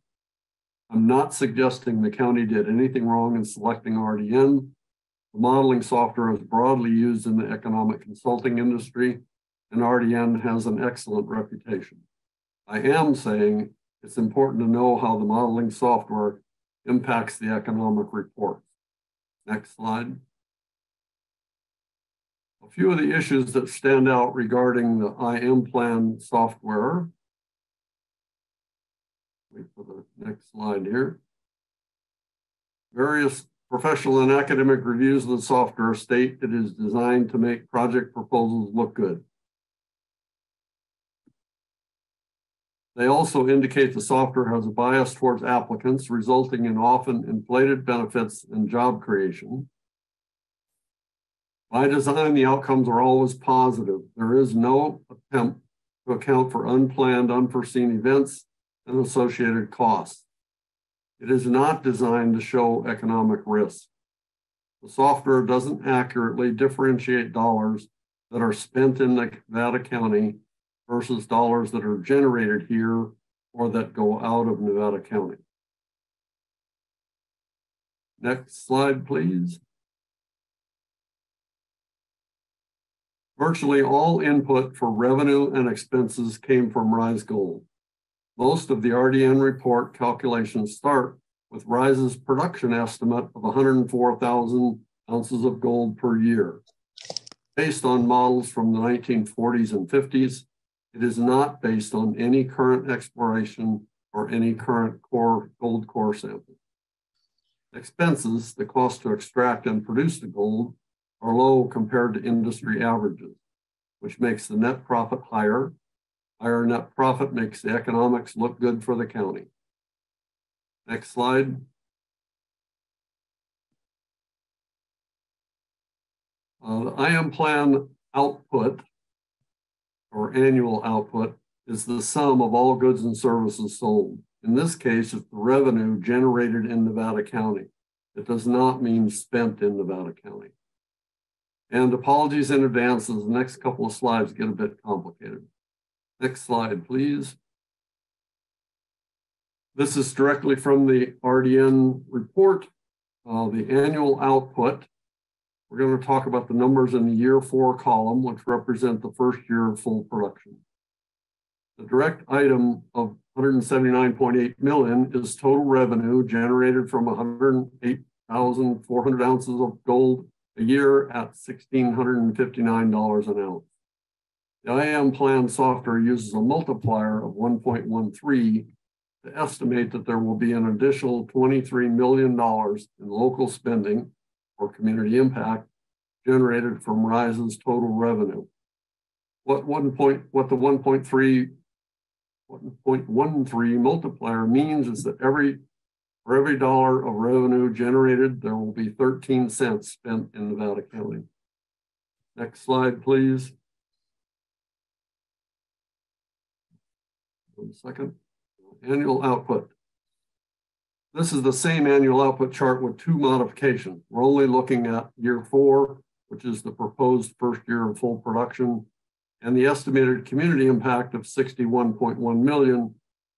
I'm not suggesting the county did anything wrong in selecting RDN. The modeling software is broadly used in the economic consulting industry, and RDN has an excellent reputation. I am saying it's important to know how the modeling software impacts the economic reports. Next slide. A few of the issues that stand out regarding the IM-Plan software. Wait for the next slide here. Various professional and academic reviews of the software state it is designed to make project proposals look good. They also indicate the software has a bias towards applicants, resulting in often inflated benefits and job creation. By design, the outcomes are always positive. There is no attempt to account for unplanned, unforeseen events and associated costs. It is not designed to show economic risk. The software doesn't accurately differentiate dollars that are spent in Nevada County versus dollars that are generated here or that go out of Nevada County. Next slide, please. Virtually all input for revenue and expenses came from Rise Gold. Most of the RDN report calculations start with Rise's production estimate of 104,000 ounces of gold per year. Based on models from the 1940s and 50s, it is not based on any current exploration or any current gold core sample. Expenses, the cost to extract and produce the gold, are low compared to industry averages, which makes the net profit higher. Higher net profit makes the economics look good for the county. Next slide. The IM plan output, or annual output, is the sum of all goods and services sold. In this case, it's the revenue generated in Nevada County. It does not mean spent in Nevada County. And apologies in advance, as the next couple of slides get a bit complicated. Next slide, please. This is directly from the RDN report, the annual output. We're going to talk about the numbers in the year 4 column, which represent the first year of full production. The direct item of 179.8 million is total revenue generated from 108,400 ounces of gold a year at $1,659 an ounce. The IM plan software uses a multiplier of 1.13 to estimate that there will be an additional $23 million in local spending or community impact generated from Rise's total revenue. What the 1.13 multiplier means is that for every dollar of revenue generated, there will be 13 cents spent in Nevada County. Next slide, please. 1 second. Annual output. This is the same annual output chart with 2 modifications. We're only looking at year 4, which is the proposed first year of full production, and the estimated community impact of 61.1 million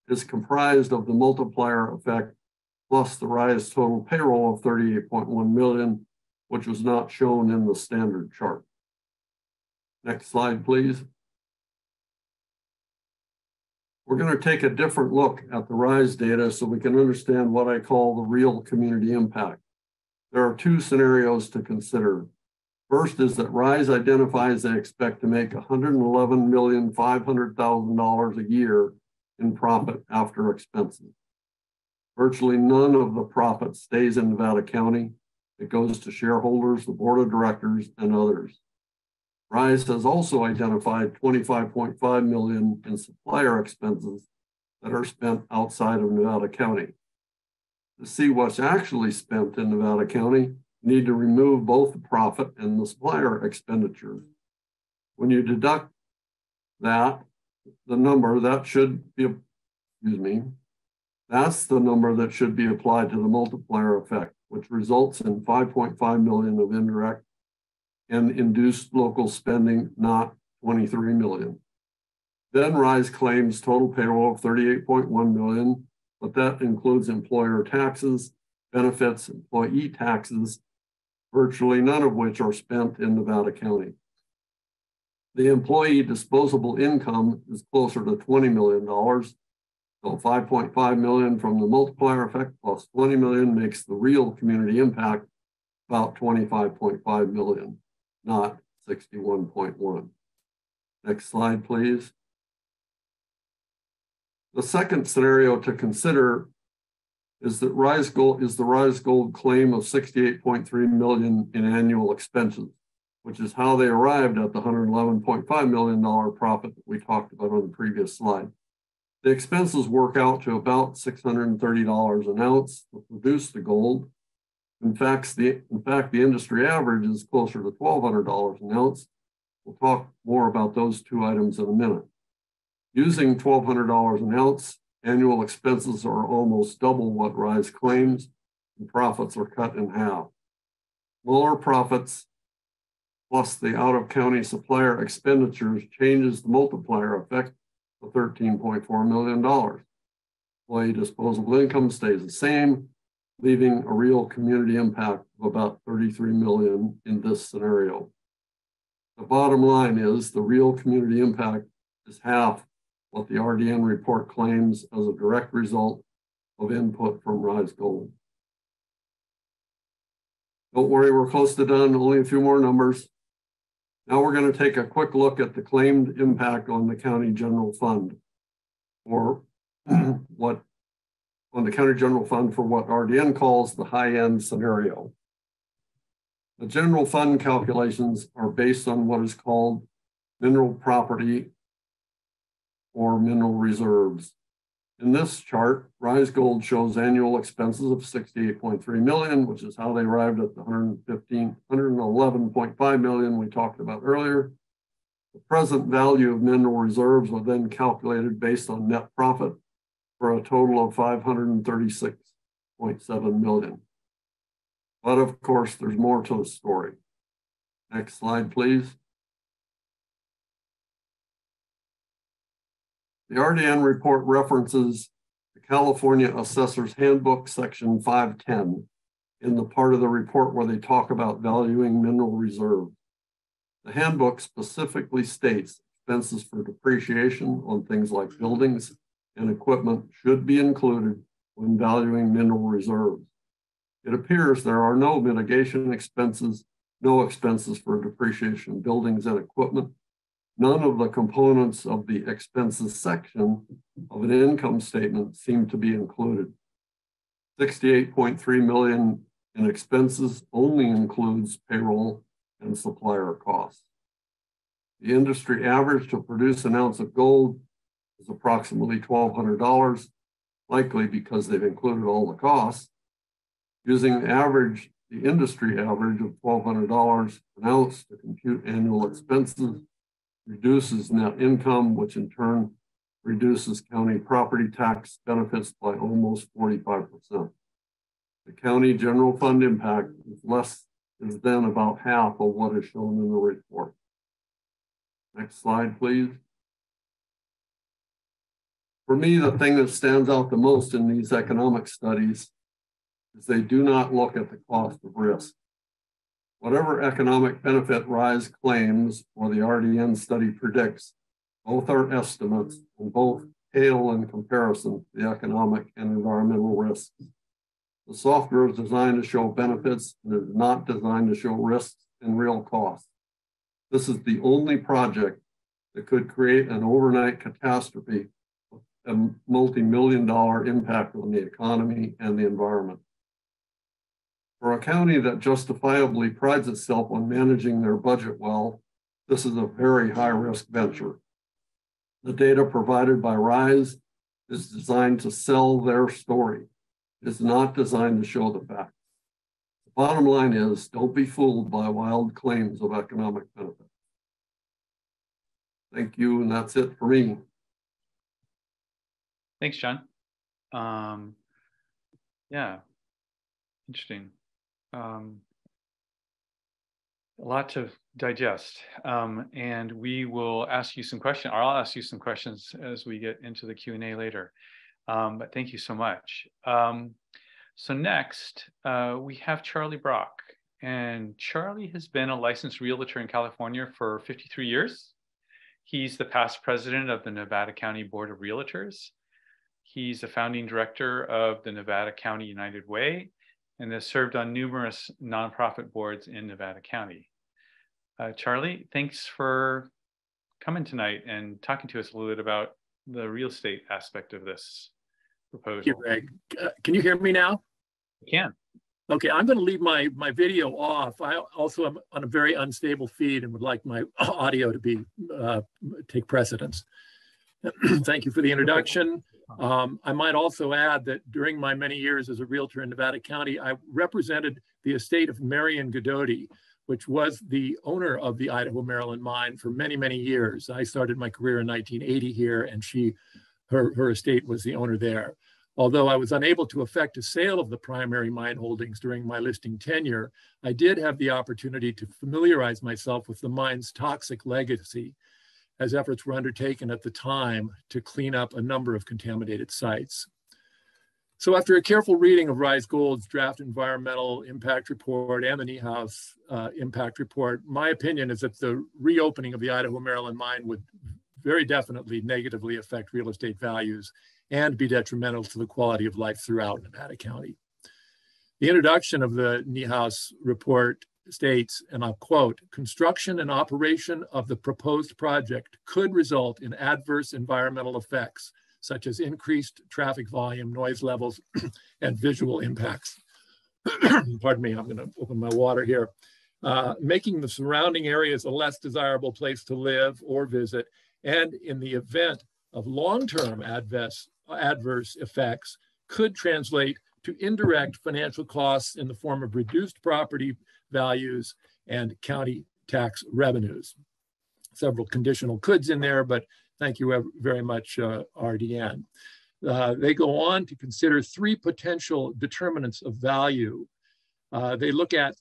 is comprised of the multiplier effect plus the Rise total payroll of 38.1 million, which was not shown in the standard chart. Next slide, please. We're going to take a different look at the Rise data so we can understand what I call the real community impact. There are 2 scenarios to consider. First is that Rise identifies they expect to make $111,500,000 a year in profit after expenses. Virtually none of the profit stays in Nevada County. It goes to shareholders, the board of directors, and others. Rise has also identified $25.5 million in supplier expenses that are spent outside of Nevada County. To see what's actually spent in Nevada County, you need to remove both the profit and the supplier expenditures. When you deduct that, the number that should be, that's the number that should be applied to the multiplier effect, which results in 5.5 million of indirect and induced local spending, not 23 million. Then Rise claims total payroll of 38.1 million, but that includes employer taxes, benefits, employee taxes, virtually none of which are spent in Nevada County. The employee disposable income is closer to $20 million. So 5.5 million from the multiplier effect plus 20 million makes the real community impact about 25.5 million, not 61.1. Next slide, please. The second scenario to consider is that the Rise Gold claim of 68.3 million in annual expenses, which is how they arrived at the $111.5 million profit that we talked about on the previous slide. The expenses work out to about $630 an ounce to produce the gold. In fact, the industry average is closer to $1,200 an ounce. We'll talk more about those two items in a minute. Using $1,200 an ounce, annual expenses are almost double what Rise claims, and profits are cut in half. Smaller profits plus the out-of-county supplier expenditures changes the multiplier effect to $13.4 million. Employee disposable income stays the same, leaving a real community impact of about $33 million in this scenario. The bottom line is the real community impact is half what the RDN report claims as a direct result of input from Rise Gold. Don't worry, we're close to done, only a few more numbers. Now we're going to take a quick look at the claimed impact on the county general fund, or what RDN calls the high-end scenario. The general fund calculations are based on what is called mineral property or mineral reserves. In this chart, Rise Gold shows annual expenses of $68.3 million, which is how they arrived at the $111.5 million we talked about earlier. The present value of mineral reserves were then calculated based on net profit for a total of $536.7 million. But of course, there's more to the story. Next slide, please. The RDN report references the California Assessor's Handbook, section 510, in the part of the report where they talk about valuing mineral reserves. The handbook specifically states expenses for depreciation on things like buildings and equipment should be included when valuing mineral reserves. It appears there are no mitigation expenses, no expenses for depreciation of buildings and equipment. None of the components of the expenses section of an income statement seem to be included. $68.3 million in expenses only includes payroll and supplier costs. The industry average to produce an ounce of gold is approximately $1,200, likely because they've included all the costs. Using the industry average of $1,200 an ounce to compute annual expenses reduces net income, which in turn reduces county property tax benefits by almost 45%. The county general fund impact is then about half of what is shown in the report. Next slide, please. For me, the thing that stands out the most in these economic studies is they do not look at the cost of risk. Whatever economic benefit Rise claims or the RDN study predicts, both are estimates and both pale in comparison to the economic and environmental risks. The software is designed to show benefits and is not designed to show risks and real costs. This is the only project that could create an overnight catastrophe, a multi-million-dollar impact on the economy and the environment. For a county that justifiably prides itself on managing their budget well, this is a very high-risk venture. The data provided by Rise is designed to sell their story. It is not designed to show the facts. The bottom line is, don't be fooled by wild claims of economic benefit. Thank you, and that's it for me. Thanks, John. Yeah, interesting. A lot to digest, and we will ask you some questions, or I'll ask you some questions as we get into the Q&A later. But thank you so much. So next, we have Charlie Brock, and Charlie has been a licensed realtor in California for 53 years. He's the past president of the Nevada County Board of Realtors. He's a founding director of the Nevada County United Way and has served on numerous nonprofit boards in Nevada County. Charlie, thanks for coming tonight and talking to us a little bit about the real estate aspect of this. proposal. Thank you, Greg. Can you hear me now? You can. Okay, I'm going to leave my video off. I also am on a very unstable feed and would like my audio to be take precedence. Thank you for the introduction. I might also add that during my many years as a realtor in Nevada County, I represented the estate of Marion Godoty, which was the owner of the Idaho-Maryland Mine for many, many years. I started my career in 1980 here, and her estate was the owner there. Although I was unable to effect a sale of the primary mine holdings during my listing tenure, I did have the opportunity to familiarize myself with the mine's toxic legacy, as efforts were undertaken at the time to clean up a number of contaminated sites. So after a careful reading of Rise Gold's draft environmental impact report and the Niehaus impact report, my opinion is that the reopening of the Idaho-Maryland Mine would very definitely negatively affect real estate values and be detrimental to the quality of life throughout Nevada County. The introduction of the Niehaus report states, and I'll quote, "Construction and operation of the proposed project could result in adverse environmental effects, such as increased traffic volume, noise levels, and visual impacts." Pardon me, I'm going to open my water here. Making the surrounding areas a less desirable place to live or visit, and in the event of long-term adverse effects, could translate to indirect financial costs in the form of reduced property values and county tax revenues. Several conditional coulds in there, but thank you very much, RDN. They go on to consider three potential determinants of value. They look at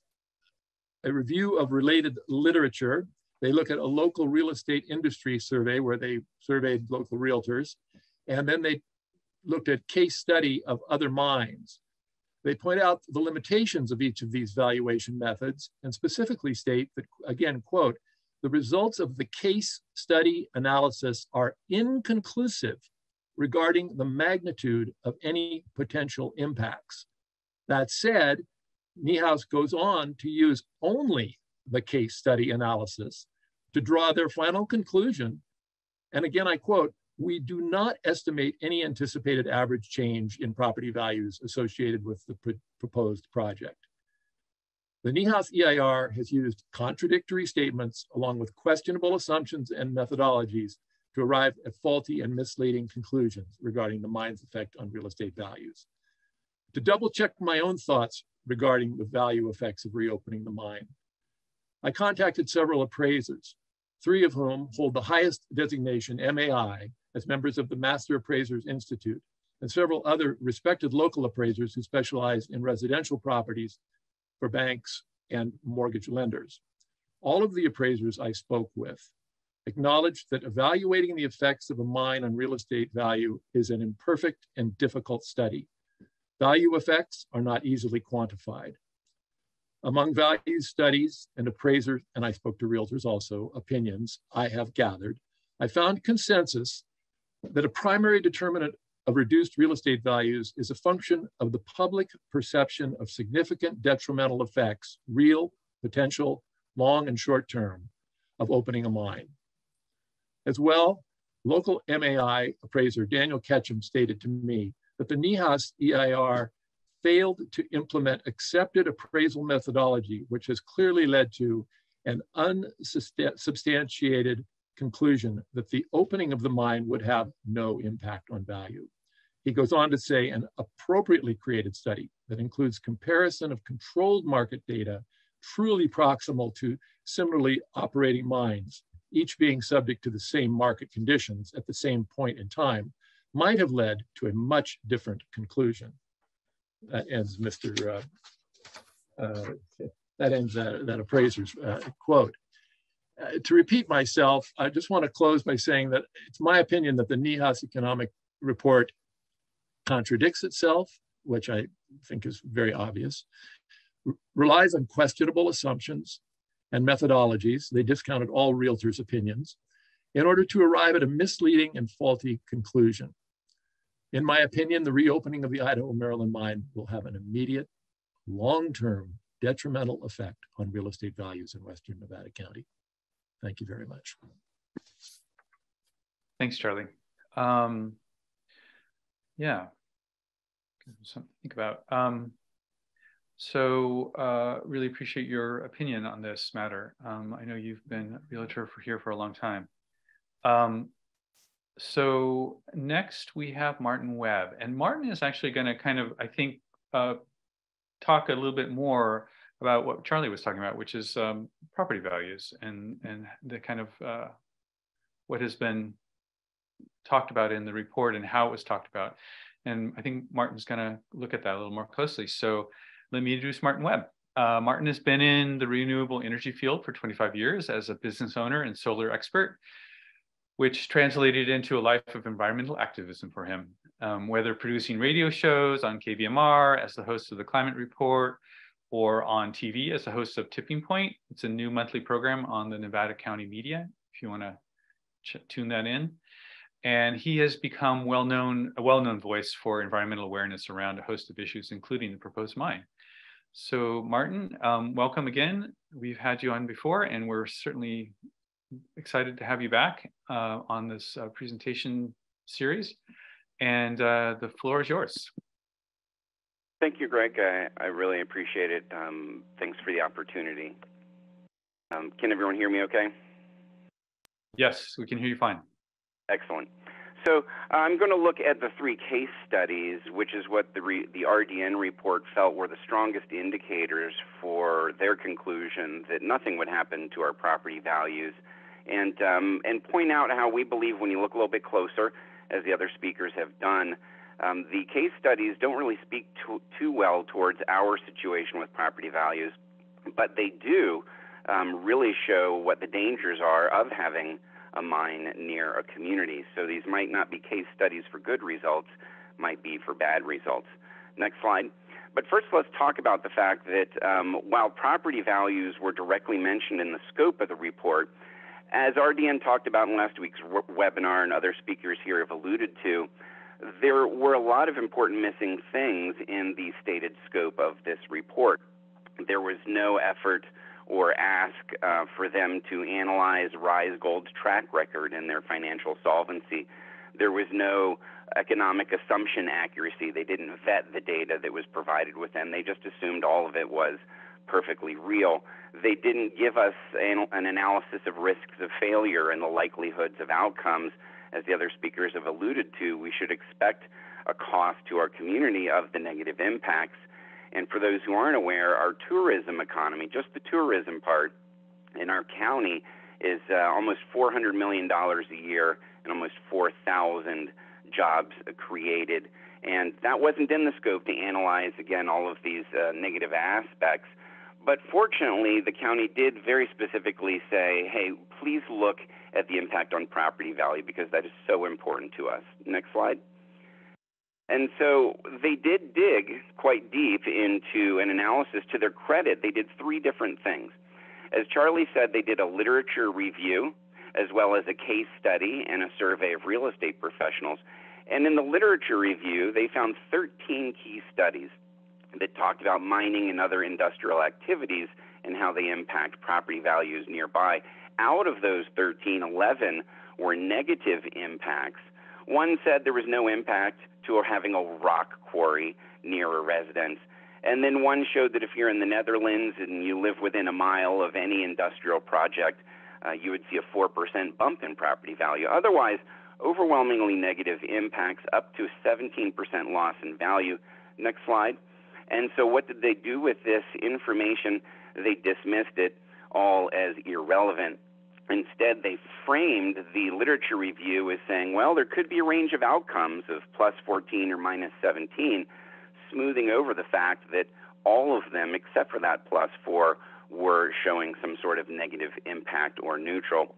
a review of related literature. They look at a local real estate industry survey where they surveyed local realtors. And then they looked at case study of other mines. They point out the limitations of each of these valuation methods and specifically state that, again, quote, "The results of the case study analysis are inconclusive regarding the magnitude of any potential impacts." That said, Niehaus goes on to use only the case study analysis to draw their final conclusion. And again, I quote, "We do not estimate any anticipated average change in property values associated with the proposed project." The Niehaus EIR has used contradictory statements along with questionable assumptions and methodologies to arrive at faulty and misleading conclusions regarding the mine's effect on real estate values. To double check my own thoughts regarding the value effects of reopening the mine, I contacted several appraisers, three of whom hold the highest designation, MAI, as members of the Master Appraisers Institute, and several other respected local appraisers who specialize in residential properties for banks and mortgage lenders. All of the appraisers I spoke with acknowledged that evaluating the effects of a mine on real estate value is an imperfect and difficult study. Value effects are not easily quantified. Among value studies and appraisers, and I spoke to realtors also, opinions I have gathered, I found consensus that a primary determinant of reduced real estate values is a function of the public perception of significant detrimental effects, real, potential, long and short term, of opening a mine. As well, local MAI appraiser Daniel Ketchum stated to me that the Niehaus EIR failed to implement accepted appraisal methodology, which has clearly led to an unsubstantiated conclusion that the opening of the mine would have no impact on value. He goes on to say an appropriately created study that includes comparison of controlled market data truly proximal to similarly operating mines, each being subject to the same market conditions at the same point in time, might have led to a much different conclusion. That ends that appraiser's quote. To repeat myself, I just want to close by saying that it's my opinion that the Niehaus economic report contradicts itself, which I think is very obvious, relies on questionable assumptions and methodologies. They discounted all realtors' opinions in order to arrive at a misleading and faulty conclusion. In my opinion, the reopening of the Idaho-Maryland mine will have an immediate, long-term detrimental effect on real estate values in Western Nevada County. Thank you very much. Thanks, Charlie. Yeah, something to think about. Really appreciate your opinion on this matter. I know you've been a realtor here for a long time. So next we have Martin Webb, and Martin is actually going to kind of, I think, talk a little bit more about what Charlie was talking about, which is property values and the kind of what has been talked about in the report and how it was talked about. And I think Martin's going to look at that a little more closely. So let me introduce Martin Webb. Martin has been in the renewable energy field for 25 years as a business owner and solar expert, which translated into a life of environmental activism for him. Whether producing radio shows on KVMR as the host of the Climate Report, or on TV as the host of Tipping Point. It's a new monthly program on the Nevada County media, if you want to tune that in. And he has become a well-known voice for environmental awareness around a host of issues, including the proposed mine. So Martin, welcome again. We've had you on before, and we're certainly excited to have you back on this presentation series. And the floor is yours. Thank you, Greg. I really appreciate it. Thanks for the opportunity. Can everyone hear me okay? Yes, we can hear you fine. Excellent. So I'm going to look at the 3 case studies, which is what the RDN report felt were the strongest indicators for their conclusion that nothing would happen to our property values, and point out how we believe when you look a little bit closer, as the other speakers have done, the case studies don't really speak too well towards our situation with property values, but they do really show what the dangers are of having a mine near a community. So these might not be case studies for good results, might be for bad results. Next slide. But first, let's talk about the fact that while property values were directly mentioned in the scope of the report, as RDN talked about in last week's webinar and other speakers here have alluded to, there were a lot of important missing things in the stated scope of this report. There was no effort or ask for them to analyze Rise Gold's track record and their financial solvency. There was no economic assumption accuracy. They didn't vet the data that was provided with them. They just assumed all of it was perfectly real. They didn't give us an analysis of risks of failure and the likelihoods of outcomes. As the other speakers have alluded to, we should expect a cost to our community of the negative impacts. And for those who aren't aware, our tourism economy, just the tourism part in our county, is almost $400 million a year and almost 4,000 jobs created. And that wasn't in the scope to analyze, again, all of these negative aspects. But fortunately, the county did very specifically say, hey, please look at the impact on property value because that is so important to us. Next slide. And so they did dig quite deep into an analysis. To their credit, they did 3 different things. As Charlie said, they did a literature review as well as a case study and a survey of real estate professionals. And in the literature review, they found 13 key studies that talked about mining and other industrial activities and how they impact property values nearby. Out of those 13, 11 were negative impacts. One said there was no impact to having a rock quarry near a residence. And then one showed that if you're in the Netherlands and you live within a mile of any industrial project, you would see a 4% bump in property value. Otherwise, overwhelmingly negative impacts, up to 17% loss in value. Next slide. And so what did they do with this information? They dismissed it all as irrelevant. Instead, they framed the literature review as saying, well, there could be a range of outcomes of plus 14 or minus 17, smoothing over the fact that all of them, except for that plus 4, were showing some sort of negative impact or neutral.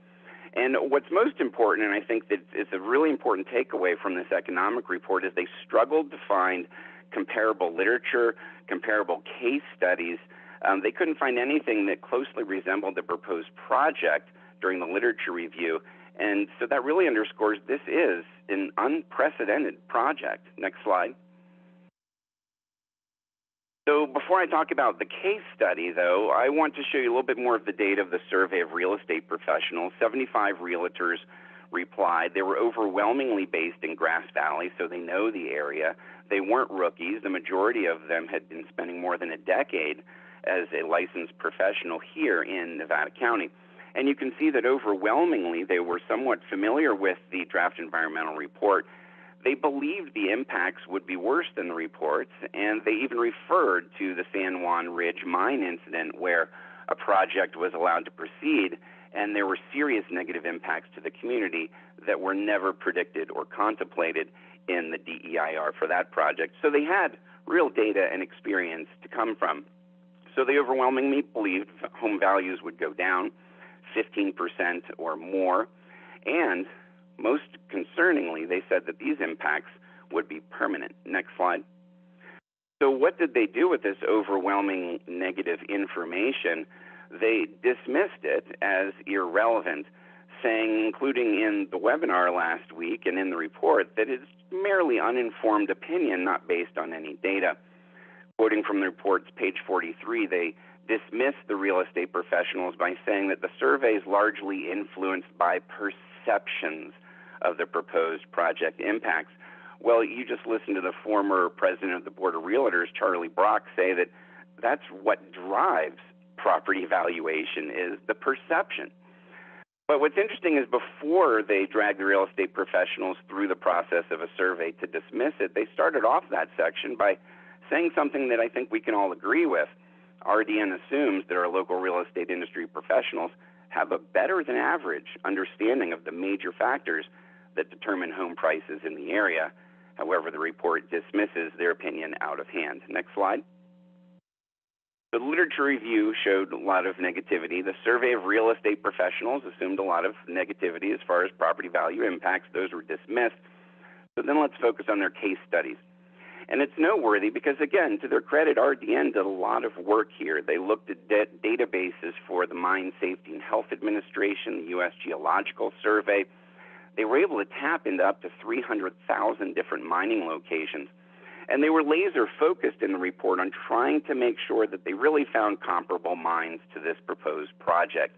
And what's most important, and I think that it's a really important takeaway from this economic report, is they struggled to find comparable literature, comparable case studies. They couldn't find anything that closely resembled the proposed project during the literature review. And so that really underscores this is an unprecedented project. Next slide. So before I talk about the case study, though, I want to show you a little bit more of the data of the survey of real estate professionals. 75 realtors replied. They were overwhelmingly based in Grass Valley, so they know the area. They weren't rookies. The majority of them had been spending more than a decade as a licensed professional here in Nevada County. And you can see that overwhelmingly they were somewhat familiar with the draft environmental report. They believed the impacts would be worse than the reports, and they even referred to the San Juan Ridge mine incident where a project was allowed to proceed and there were serious negative impacts to the community that were never predicted or contemplated in the DEIR for that project. So they had real data and experience to come from. So they overwhelmingly believed home values would go down 15% or more, and most concerningly, they said that these impacts would be permanent. Next slide. So what did they do with this overwhelming negative information? They dismissed it as irrelevant, saying, including in the webinar last week and in the report, that it's merely uninformed opinion, not based on any data. Quoting from the report's page 43, they dismissed the real estate professionals by saying that the survey is largely influenced by perceptions of the proposed project impacts. Well, you just listened to the former president of the Board of Realtors, Charlie Brock, say that that's what drives property valuation, is the perception. But what's interesting is before they dragged the real estate professionals through the process of a survey to dismiss it, they started off that section by saying something that I think we can all agree with. RDN assumes that our local real estate industry professionals have a better than average understanding of the major factors that determine home prices in the area. However, the report dismisses their opinion out of hand. Next slide. The literature review showed a lot of negativity. The survey of real estate professionals assumed a lot of negativity as far as property value impacts. Those were dismissed. So then let's focus on their case studies. And it's noteworthy because, again, to their credit, RDN did a lot of work here. They looked at databases for the Mine Safety and Health Administration, the U.S. Geological Survey. They were able to tap into up to 300,000 different mining locations. And they were laser focused in the report on trying to make sure that they really found comparable mines to this proposed project.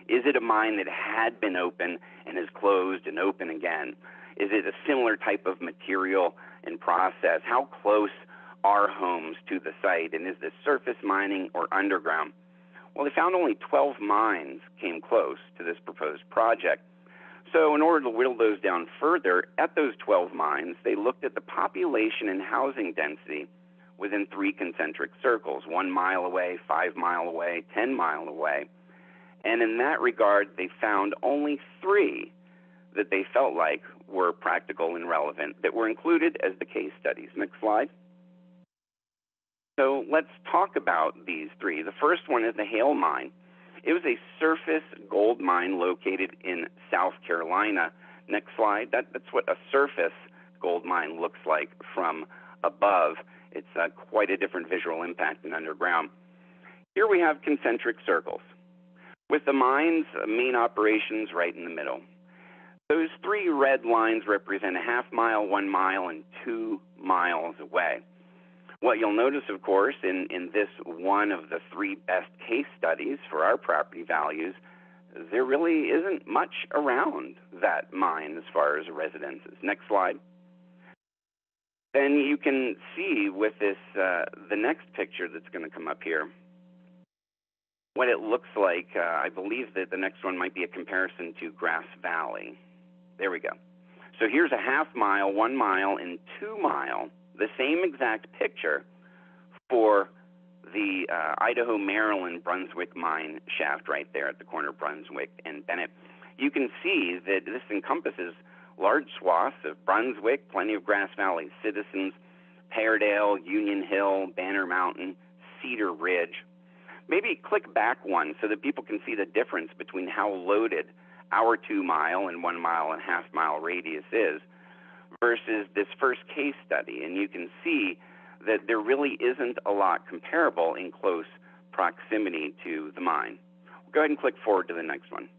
Is it a mine that had been open and is closed and open again? Is it a similar type of material and process? How close are homes to the site? And is this surface mining or underground? Well, they found only 12 mines came close to this proposed project. So in order to whittle those down further, at those 12 mines, they looked at the population and housing density within 3 concentric circles, 1 mile away, 5 mile away, 10 mile away. And in that regard, they found only 3 that they felt like were practical and relevant that were included as the case studies. Next slide. So let's talk about these 3. The first one is the Hale Mine. It was a surface gold mine located in South Carolina. Next slide. That's what a surface gold mine looks like from above. It's quite a different visual impact than underground. Here we have concentric circles with the mine's main operations right in the middle. Those 3 red lines represent a half mile, 1 mile, and 2 miles away. What you'll notice, of course, in this one of the 3 best case studies for our property values, there really isn't much around that mine as far as residences. Next slide. Then you can see with this, the next picture that's going to come up here, what it looks like. I believe that the next one might be a comparison to Grass Valley. There we go. So here's a half mile, 1 mile, and 2 mile, the same exact picture for the Idaho-Maryland Brunswick mine shaft right there at the corner of Brunswick and Bennett. You can see that this encompasses large swaths of Brunswick, plenty of Grass Valley citizens, Peardale, Union Hill, Banner Mountain, Cedar Ridge. Maybe click back one so that people can see the difference between how loaded our 2 mile and 1 mile and half mile radius is versus this first case study. And you can see that there really isn't a lot comparable in close proximity to the mine. Go ahead and click forward to the next one.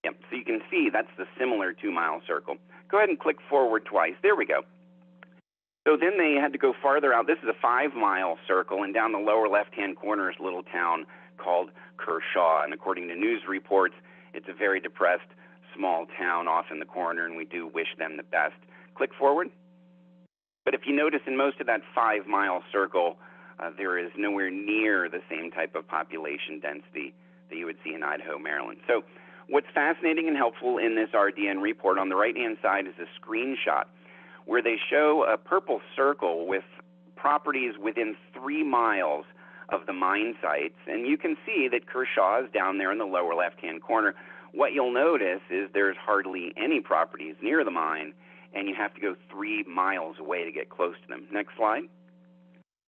Yep, so you can see that's the similar 2 mile circle. Go ahead and click forward twice. There we go. So then they had to go farther out. This is a 5 mile circle, and down the lower left-hand corner is a little town called Kershaw. And according to news reports, it's a very depressed small town off in the corner, and we do wish them the best. Click forward. But if you notice, in most of that 5-mile circle, there is nowhere near the same type of population density that you would see in Idaho-Maryland. So what's fascinating and helpful in this RDN report, on the right-hand side is a screenshot where they show a purple circle with properties within 3 miles of the mine sites. And you can see that Kershaw is down there in the lower left-hand corner. What you'll notice is there's hardly any properties near the mine, and you have to go 3 miles away to get close to them. Next slide.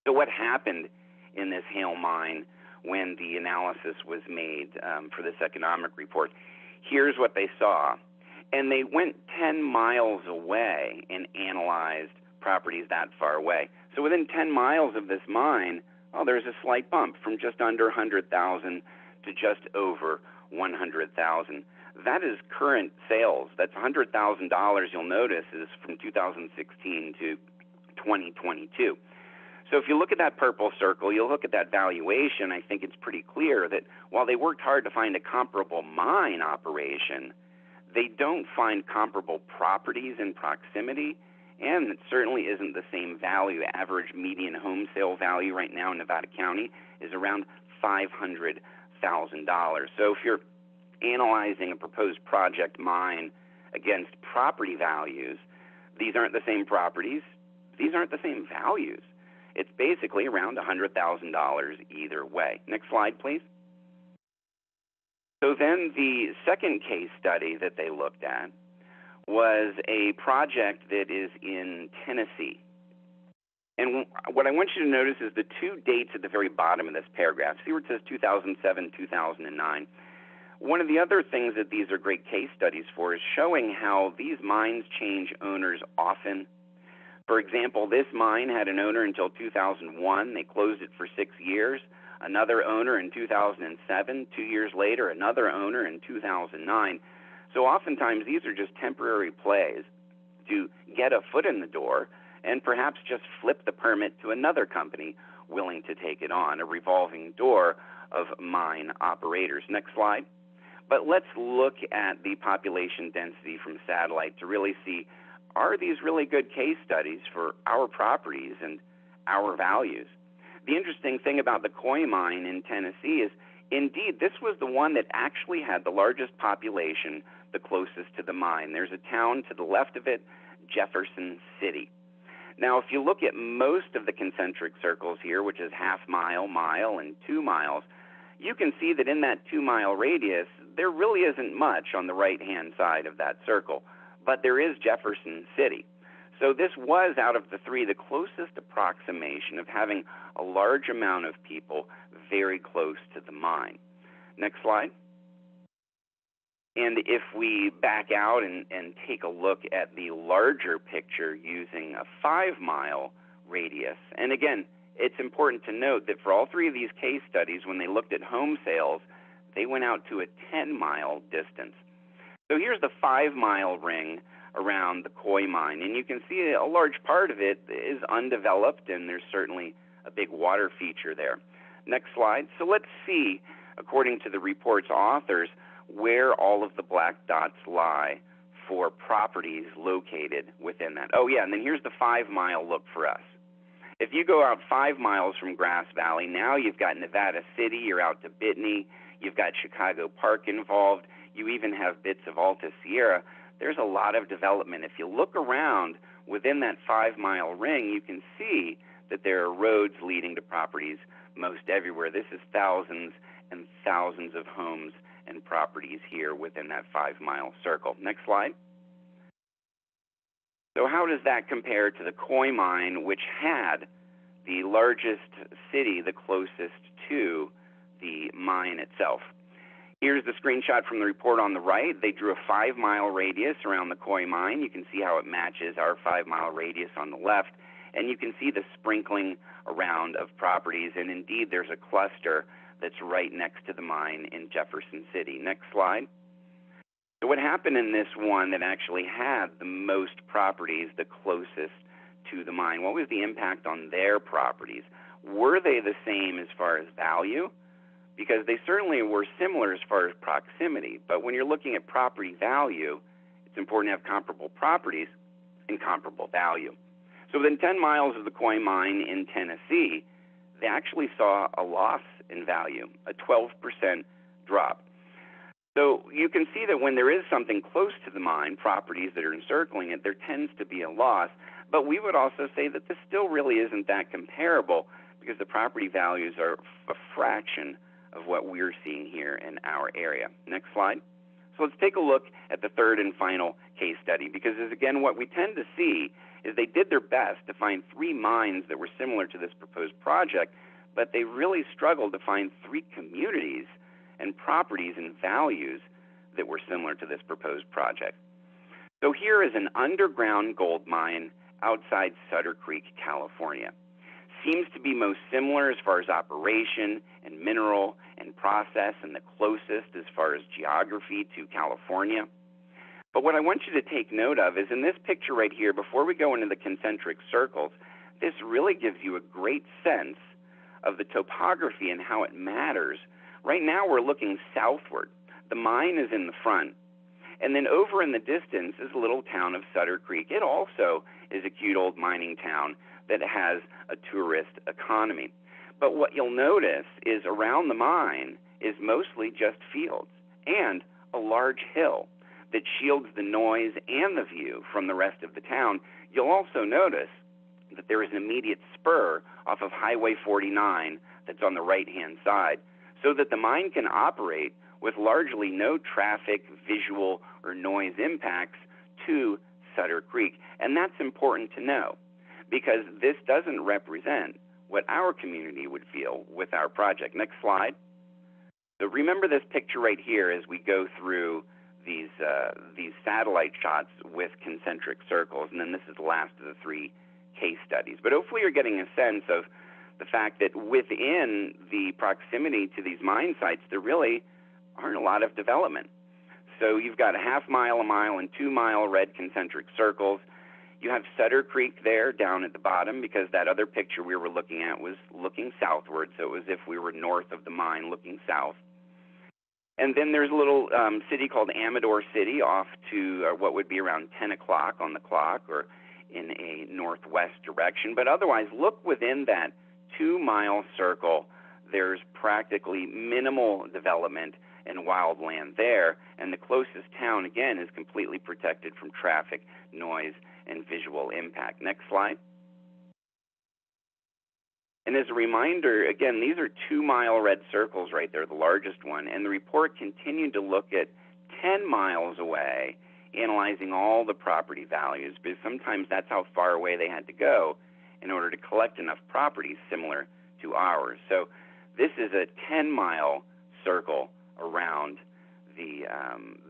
So what happened in this Hale mine when the analysis was made for this economic report? Here's what they saw. And they went 10 miles away and analyzed properties that far away. So within 10 miles of this mine, there's a slight bump from just under 100,000 to just over 100,000. That is current sales. That's $100,000, you'll notice, is from 2016 to 2022. So if you look at that purple circle, you'll look at that valuation, I think it's pretty clear that while they worked hard to find a comparable mine operation, they don't find comparable properties in proximity, and it certainly isn't the same value. Average median home sale value right now in Nevada County is around $500,000. So if you're analyzing a proposed project mine against property values, these aren't the same properties, these aren't the same values. It's basically around $100,000 either way. Next slide, please. So then the second case study that they looked at was a project that is in Tennessee. And what I want you to notice is the 2 dates at the very bottom of this paragraph. See where it says 2007, 2009. One of the other things that these are great case studies for is showing how these mines change owners often. For example, this mine had an owner until 2001. They closed it for 6 years. Another owner in 2007. 2 years later, another owner in 2009. So oftentimes these are just temporary plays to get a foot in the door and perhaps just flip the permit to another company willing to take it on, a revolving door of mine operators. Next slide. But let's look at the population density from satellite to really see, are these really good case studies for our properties and our values? The interesting thing about the Coy mine in Tennessee is, indeed, this was the one that actually had the largest population the closest to the mine. There's a town to the left of it, Jefferson City. Now, if you look at most of the concentric circles here, which is half mile, mile, and 2 miles, you can see that in that 2-mile radius, there really isn't much on the right-hand side of that circle, but there is Jefferson City. So this was, out of the 3, the closest approximation of having a large amount of people very close to the mine. Next slide. And if we back out and take a look at the larger picture using a 5-mile radius, and again, it's important to note that for all 3 of these case studies, when they looked at home sales, they went out to a 10-mile distance. So here's the 5-mile ring around the Coy mine, and you can see a large part of it is undeveloped, and there's certainly a big water feature there. Next slide. So let's see, according to the report's authors, where all of the black dots lie for properties located within that. Oh yeah, and then here's the 5-mile look for us. If you go out 5 miles from Grass Valley, now you've got Nevada City, you're out to Bitney, you've got Chicago Park involved, you even have bits of Alta Sierra. There's a lot of development. If you look around within that 5-mile ring, you can see that there are roads leading to properties most everywhere. This is thousands and thousands of homes and properties here within that 5-mile circle. Next slide. So how does that compare to the Coy mine, which had the largest city the closest to the mine itself? Here's the screenshot from the report on the right. They drew a 5-mile radius around the Coy mine. You can see how it matches our 5-mile radius on the left, and you can see the sprinkling around of properties, and indeed there's a cluster that's right next to the mine in Jefferson City. Next slide. So what happened in this one that actually had the most properties the closest to the mine? What was the impact on their properties? Were they the same as far as value? because they certainly were similar as far as proximity. But when you're looking at property value, it's important to have comparable properties and comparable value. So within 10 miles of the Coin Mine in Tennessee, they actually saw a loss in value, a 12% drop. So you can see that when there is something close to the mine, properties that are encircling it, there tends to be a loss. But we would also say that this still really isn't that comparable because the property values are a fraction of what we're seeing here in our area. Next slide. So let's take a look at the third and final case study, because again, what we tend to see is they did their best to find 3 mines that were similar to this proposed project, but they really struggled to find 3 communities and properties and values that were similar to this proposed project. So here is an underground gold mine outside Sutter Creek, California. Seems to be most similar as far as operation and mineral and process, and the closest as far as geography to California. But what I want you to take note of is in this picture right here, before we go into the concentric circles, this really gives you a great sense of the topography and how it matters. Right now we're looking southward. The mine is in the front. And then over in the distance is the little town of Sutter Creek. It also is a cute old mining town that has a tourist economy. But what you'll notice is around the mine is mostly just fields and a large hill that shields the noise and the view from the rest of the town. You'll also notice that there is an immediate spur off of Highway 49 that's on the right-hand side, so that the mine can operate with largely no traffic, visual, or noise impacts to Sutter Creek. And that's important to know, because this doesn't represent what our community would feel with our project. Next slide. So remember this picture right here as we go through these satellite shots with concentric circles, and then this is the last of the 3 case studies. But hopefully you're getting a sense of the fact that within the proximity to these mine sites, there really aren't a lot of development. So you've got a half-mile, a mile, and 2-mile red concentric circles. You have Sutter Creek there down at the bottom, because that other picture we were looking at was looking southward, so it was as if we were north of the mine looking south. And then there's a little city called Amador City off to what would be around 10 o'clock on the clock, or in a northwest direction. But otherwise, look within that 2-mile circle. There's practically minimal development and wildland there, and the closest town, again, is completely protected from traffic, noise, and visual impact. Next slide. And as a reminder, again, these are 2-mile red circles right there, the largest one, and the report continued to look at 10 miles away, analyzing all the property values, because sometimes that's how far away they had to go in order to collect enough properties similar to ours. So this is a 10-mile circle around the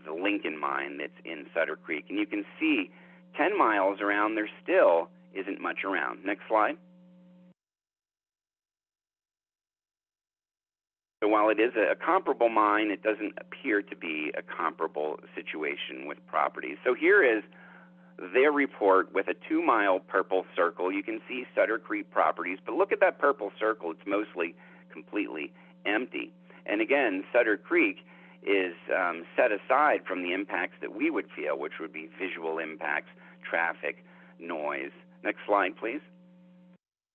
Lincoln mine that's in Sutter Creek. And you can see 10 miles around, there still isn't much around. Next slide. So while it is a comparable mine, it doesn't appear to be a comparable situation with properties. So here is their report with a 2-mile purple circle. You can see Sutter Creek properties, but look at that purple circle. It's mostly completely empty. And again, Sutter Creek is set aside from the impacts that we would feel, which would be visual impacts, traffic, noise. Next slide, please.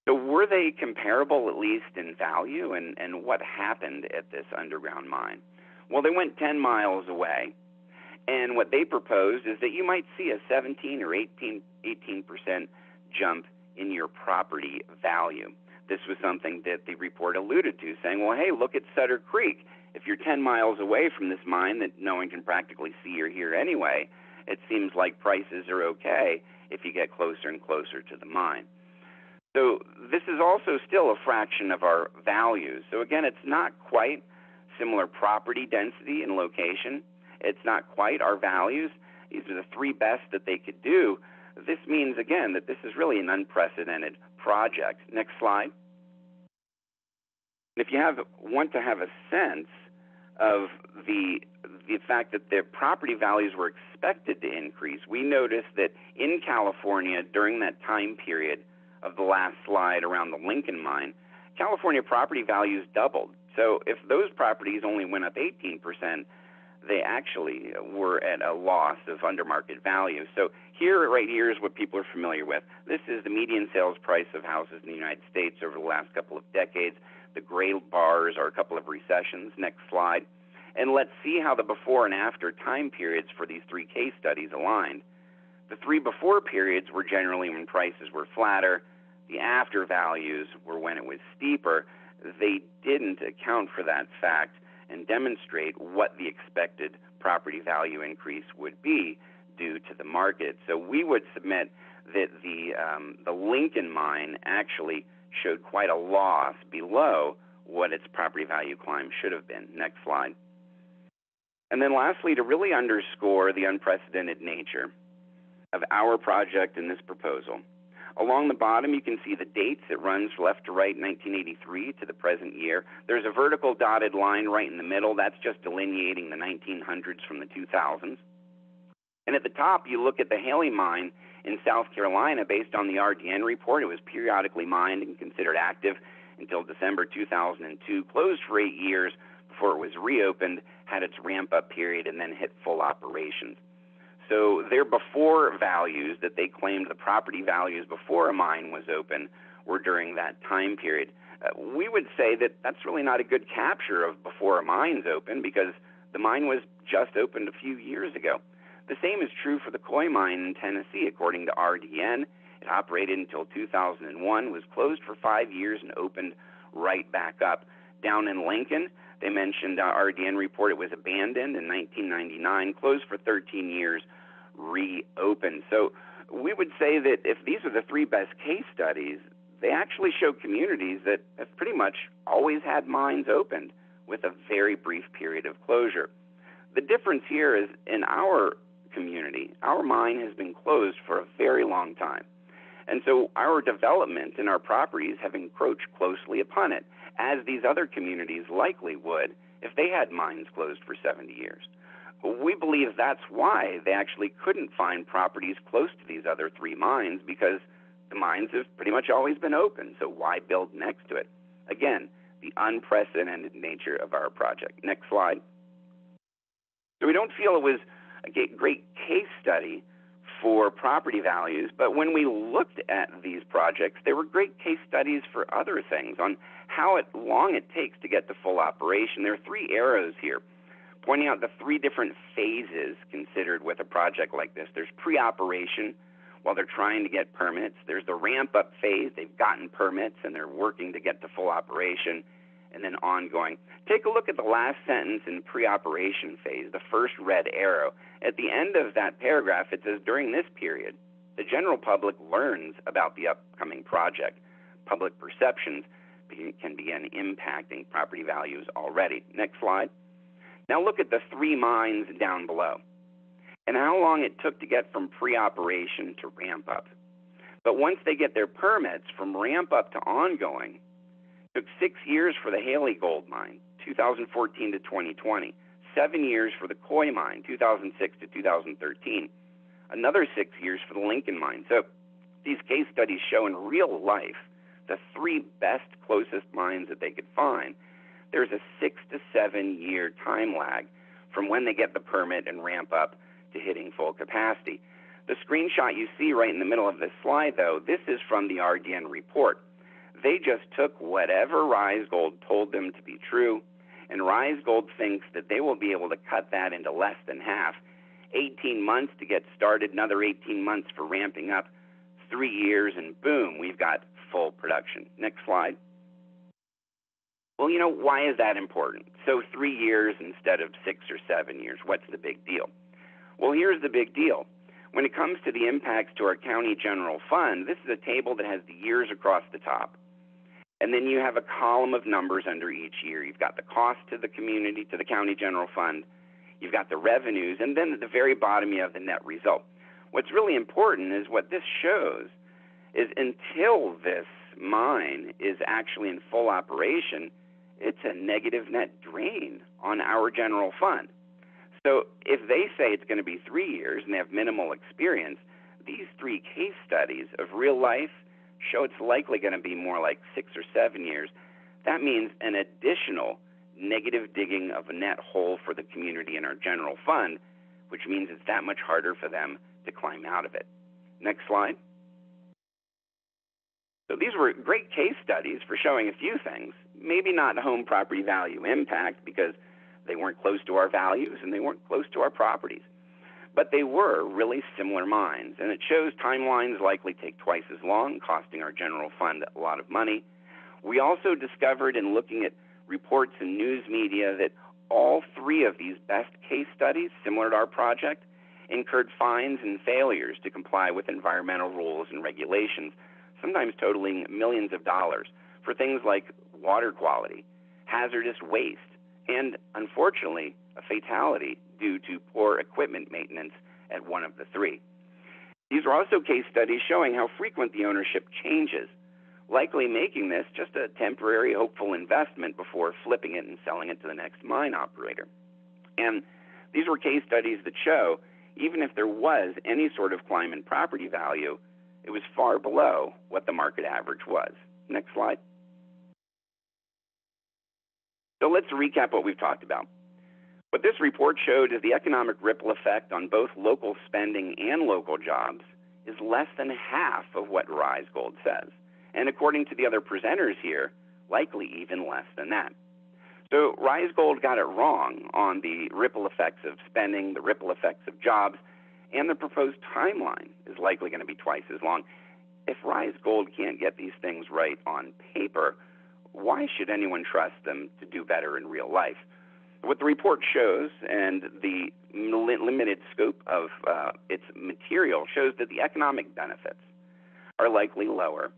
So were they comparable, at least in value, and what happened at this underground mine? Well, they went 10 miles away, and what they proposed is that you might see a 17 or 18% jump in your property value. This was something that the report alluded to, saying, well, hey, look at Sutter Creek. If you're 10 miles away from this mine that no one can practically see or hear anyway, it seems like prices are okay if you get closer and closer to the mine. So this is also still a fraction of our values. So again, it's not quite similar property density and location. It's not quite our values. These are the 3 best that they could do. This means, again, that this is really an unprecedented project. Next slide. If you want to have a sense of the fact that their property values were expected to increase, we noticed that in California during that time period of the last slide around the Lincoln mine, California property values doubled So if those properties only went up 18%, they actually were at a loss of under market value. So right here is what people are familiar with. This is the median sales price of houses in the United States over the last couple of decades. The gray bars are a couple of recessions. Next slide. And let's see how the before and after time periods for these three case studies aligned. The three before periods were generally when prices were flatter. The after values were when it was steeper. They didn't account for that fact and demonstrate what the expected property value increase would be due to the market. So we would submit that the Lincoln mine actually showed quite a loss below what its property value climb should have been. Next slide. And then lastly, to really underscore the unprecedented nature of our project in this proposal, along the bottom you can see the dates. It runs left to right, 1983 to the present year. There's a vertical dotted line right in the middle. That's just delineating the 1900s from the 2000s. And at the top you look at the Haley mine in South Carolina. Based on the RDN report, it was periodically mined and considered active until December 2002, closed for 8 years before it was reopened, had its ramp-up period, and then hit full operations. So their before values that they claimed the property values before a mine was open were during that time period. We would say that that's really not a good capture of before a mine's open, because the mine was just opened a few years ago. The same is true for the Coy mine in Tennessee. According to RDN, it operated until 2001, was closed for 5 years, and opened right back up. Down in Lincoln, they mentioned RDN report it was abandoned in 1999, closed for 13 years, reopened. So we would say that if these are the three best case studies, they actually show communities that have pretty much always had mines opened with a very brief period of closure. The difference here is in our community, our mine has been closed for a very long time. And so our development and our properties have encroached closely upon it, as these other communities likely would if they had mines closed for 70 years. We believe that's why they actually couldn't find properties close to these other three mines, because the mines have pretty much always been open, so why build next to it? Again, the unprecedented nature of our project. Next slide. So we don't feel it was a great case study for property values, but when we looked at these projects, they were great case studies for other things on how long it takes to get to full operation. There are three arrows here pointing out the three different phases considered with a project like this. There's pre-operation, while they're trying to get permits. There's the ramp-up phase. They've gotten permits and they're working to get to full operation, and then ongoing. Take a look at the last sentence in pre-operation phase, the first red arrow. At the end of that paragraph, it says, during this period, the general public learns about the upcoming project. Public perceptions can begin impacting property values already. Next slide. Now look at the three mines down below and how long it took to get from pre-operation to ramp up. But once they get their permits, from ramp up to ongoing, it took 6 years for the Haley gold mine, 2014 to 2020, 7 years for the Coy mine, 2006 to 2013, another 6 years for the Lincoln mine. So these case studies show in real life the three best, closest mines that they could find. There's a 6 to 7 year time lag from when they get the permit and ramp up to hitting full capacity. The screenshot you see right in the middle of this slide, though, this is from the RDN report. They just took whatever Rise Gold told them to be true, and Rise Gold thinks that they will be able to cut that into less than half. 18 months to get started, another 18 months for ramping up, 3 years, and boom, we've got full production. Next slide. Well, why is that important? So 3 years instead of 6 or 7 years, what's the big deal? Well, here's the big deal. When it comes to the impacts to our county general fund, this is a table that has the years across the top. And then you have a column of numbers under each year. You've got the cost to the community, to the county general fund. You've got the revenues, and then at the very bottom you have the net result. What's really important is what this shows is until this mine is actually in full operation, it's a negative net drain on our general fund. So if they say it's going to be 3 years and they have minimal experience, these three case studies of real life show it's likely going to be more like 6 or 7 years. That means an additional negative digging of a net hole for the community in our general fund, which means it's that much harder for them to climb out of it. Next slide. So these were great case studies for showing a few things, maybe not home property value impact because they weren't close to our values and they weren't close to our properties, but they were really similar mines, and it shows timelines likely take twice as long, costing our general fund a lot of money. We also discovered in looking at reports in news media that all three of these best case studies, similar to our project, incurred fines and failures to comply with environmental rules and regulations, sometimes totaling millions of dollars, for things like water quality, hazardous waste, and, unfortunately, a fatality due to poor equipment maintenance at one of the three. These are also case studies showing how frequent the ownership changes, likely making this just a temporary, hopeful investment before flipping it and selling it to the next mine operator. And these were case studies that show, even if there was any sort of climb in property value, it was far below what the market average was. Next slide. So let's recap what we've talked about. What this report showed is the economic ripple effect on both local spending and local jobs is less than half of what Rise Gold says. And according to the other presenters here, likely even less than that. So Rise Gold got it wrong on the ripple effects of spending, the ripple effects of jobs, and the proposed timeline is likely going to be twice as long. If Rise Gold can't get these things right on paper, why should anyone trust them to do better in real life? What the report shows and the limited scope of its material shows that the economic benefits are likely lower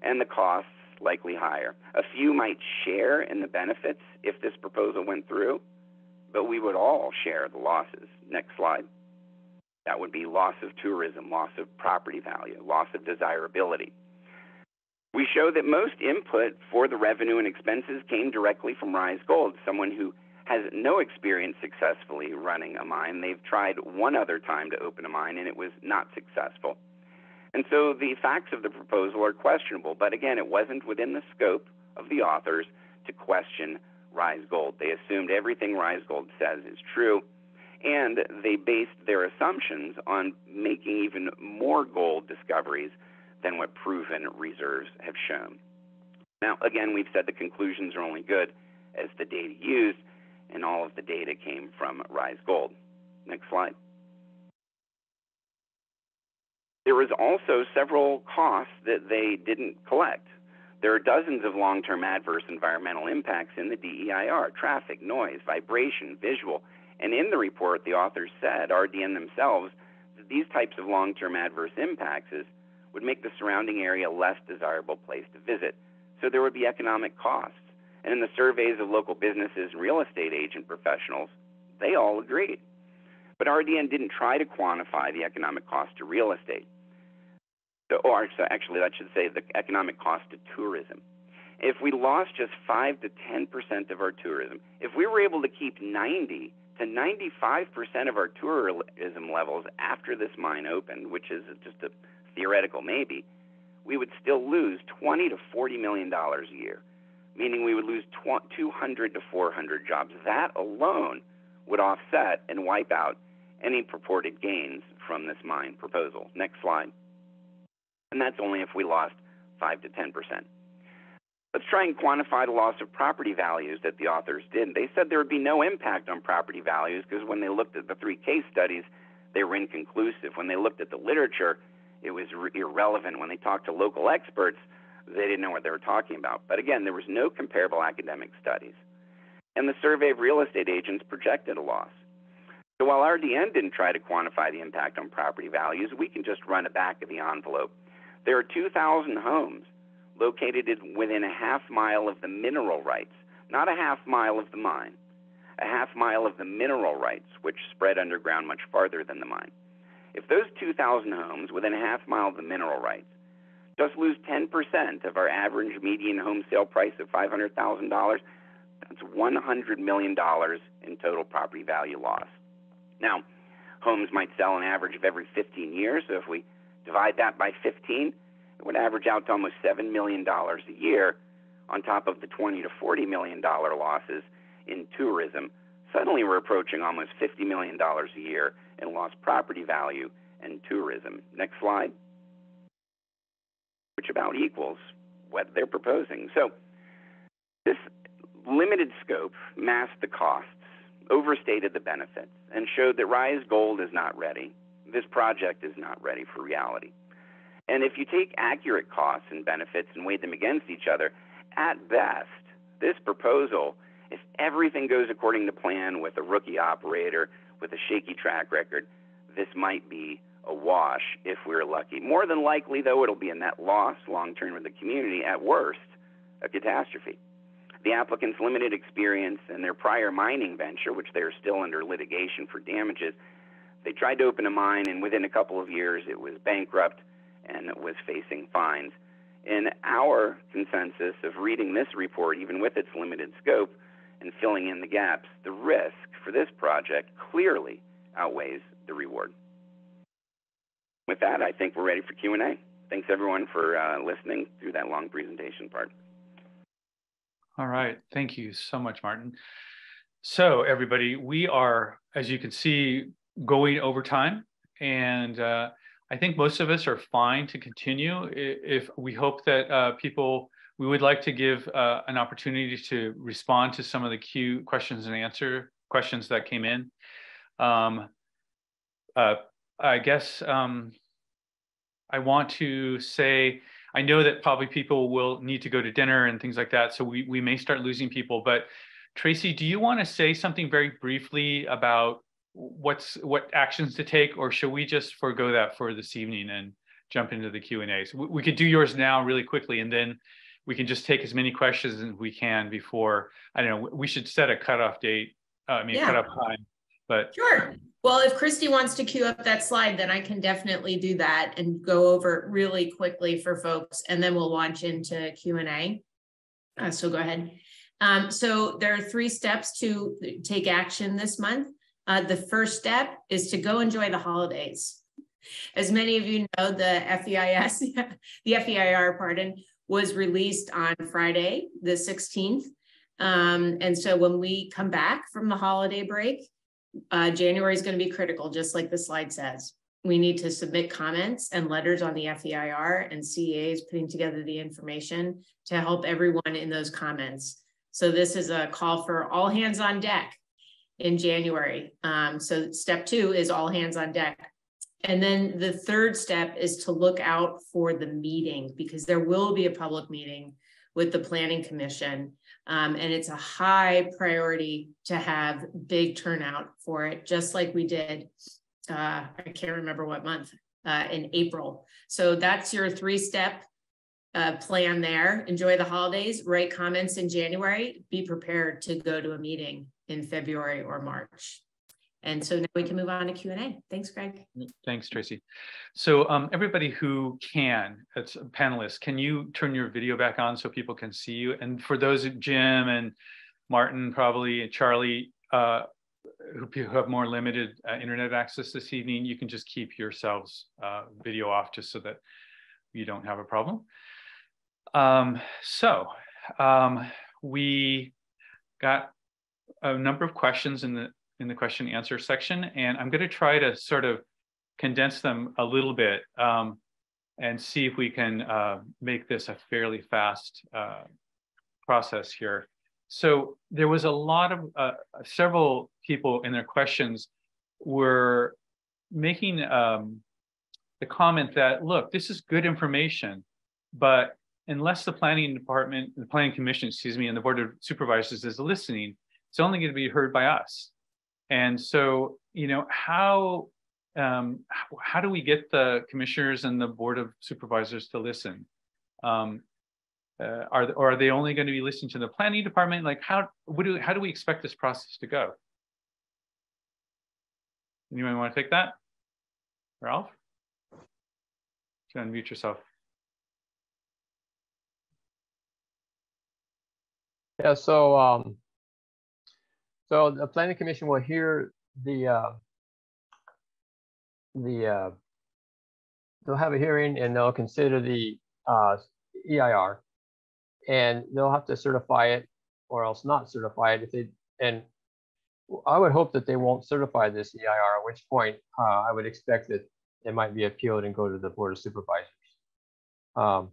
and the costs likely higher. A few might share in the benefits if this proposal went through, but we would all share the losses. Next slide. That would be loss of tourism, loss of property value, loss of desirability. We show that most input for the revenue and expenses came directly from Rise Gold, someone who has no experience successfully running a mine. They've tried one other time to open a mine, and it was not successful. And so the facts of the proposal are questionable, but again, it wasn't within the scope of the authors to question Rise Gold. They assumed everything Rise Gold says is true, and they based their assumptions on making even more gold discoveries than what proven reserves have shown. Now, again, we've said the conclusions are only good as the data used, and all of the data came from Rise Gold. Next slide. There was also several costs that they didn't collect. There are dozens of long-term adverse environmental impacts in the DEIR: traffic, noise, vibration, visual. And in the report, the authors said, RDN themselves, that these types of long-term adverse impacts would make the surrounding area a less desirable place to visit. So there would be economic costs. And in the surveys of local businesses and real estate agent professionals, they all agreed. But RDN didn't try to quantify the economic cost to real estate. Or actually, I should say the economic cost to tourism. If we lost just 5 to 10% of our tourism, if we were able to keep 90 to 95% of our tourism levels after this mine opened, which is just a theoretical maybe, we would still lose $20 to $40 million a year, meaning we would lose 200 to 400 jobs. That alone would offset and wipe out any purported gains from this mine proposal. Next slide. And that's only if we lost 5 to 10%. Let's try and quantify the loss of property values that the authors did. They said there would be no impact on property values because when they looked at the 3 case studies, they were inconclusive. When they looked at the literature, it was irrelevant. When they talked to local experts, they didn't know what they were talking about. But again, there was no comparable academic studies. And the survey of real estate agents projected a loss. So while RDN didn't try to quantify the impact on property values, we can just run a back of the envelope. There are 2,000 homes located within a half mile of the mineral rights, not a half mile of the mine, a half mile of the mineral rights, which spread underground much farther than the mine. If those 2,000 homes within a half mile of the mineral rights just lose 10% of our average median home sale price of $500,000, that's $100 million in total property value loss. Now, homes might sell an average of every 15 years, so if we divide that by 15, it would average out to almost $7 million a year on top of the $20 to $40 million losses in tourism, suddenly we're approaching almost $50 million a year in lost property value and tourism. Next slide. Which about equals what they're proposing. So this limited scope masked the costs, overstated the benefits, and showed that Rise Gold is not ready. This project is not ready for reality. And if you take accurate costs and benefits and weigh them against each other, at best, this proposal, if everything goes according to plan with a rookie operator with a shaky track record, this might be a wash if we're lucky. More than likely, though, it'll be a net loss long-term for the community. At worst, a catastrophe. The applicant's limited experience and their prior mining venture, which they are still under litigation for damages, they tried to open a mine, and within a couple of years, it was bankrupt and was facing fines. In our consensus of reading this report, even with its limited scope and filling in the gaps, the risk for this project clearly outweighs the reward. With that, I think we're ready for Q&A. Thanks, everyone, for listening through that long presentation part. All right. Thank you so much, Martin. So, everybody, we are, as you can see, going over time. And I think most of us are fine to continue. If we hope that we would like to give an opportunity to respond to some of the questions and answer questions that came in. I guess I want to say, I know that probably people will need to go to dinner and things like that, so we may start losing people. But Traci, do you want to say something very briefly about what actions to take, or should we just forego that for this evening and jump into the Q&A? So we could do yours now really quickly, and then we can just take as many questions as we can before, I don't know, we should set a cutoff date, cutoff time. But sure. Well, if Christy wants to queue up that slide, then I can definitely do that and go over really quickly for folks, and then we'll launch into Q&A. So go ahead. So there are 3 steps to take action this month. The first step is to go enjoy the holidays. As many of you know, the FEIR, was released on Friday, the 16th. And so when we come back from the holiday break, January is going to be critical, just like the slide says. We need to submit comments and letters on the FEIR, and CEA is putting together the information to help everyone in those comments. So this is a call for all hands on deck in January. So step 2 is all hands on deck. And then the third step is to look out for the meeting, because there will be a public meeting with the Planning Commission. And it's a high priority to have big turnout for it, just like we did, I can't remember what month, in April. So that's your 3-step plan there. Enjoy the holidays, write comments in January, be prepared to go to a meeting in February or March. And so now we can move on to Q&A. Thanks, Greg. Thanks, Traci. So everybody who can, it's panelists, can you turn your video back on so people can see you? And for those, Jim and Martin, probably, and Charlie, who have more limited internet access this evening, you can just keep yourselves video off just so that you don't have a problem. We got a number of questions in the question and answer section, and I'm going to try to sort of condense them a little bit and see if we can make this a fairly fast process here. So there was a lot of several people in their questions were making the comment that, look, this is good information, but unless the planning commission, and the board of supervisors is listening, it's only going to be heard by us. And so, you know, how do we get the commissioners and the board of supervisors to listen? Are they only going to be listening to the planning department? Like, how do we expect this process to go? Anyone want to take that? Ralph? You can unmute yourself. Yeah, so the planning commission will hear they'll have a hearing and they'll consider the EIR, and they'll have to certify it or else not certify it. and I would hope that they won't certify this EIR, at which point I would expect that it might be appealed and go to the Board of Supervisors. But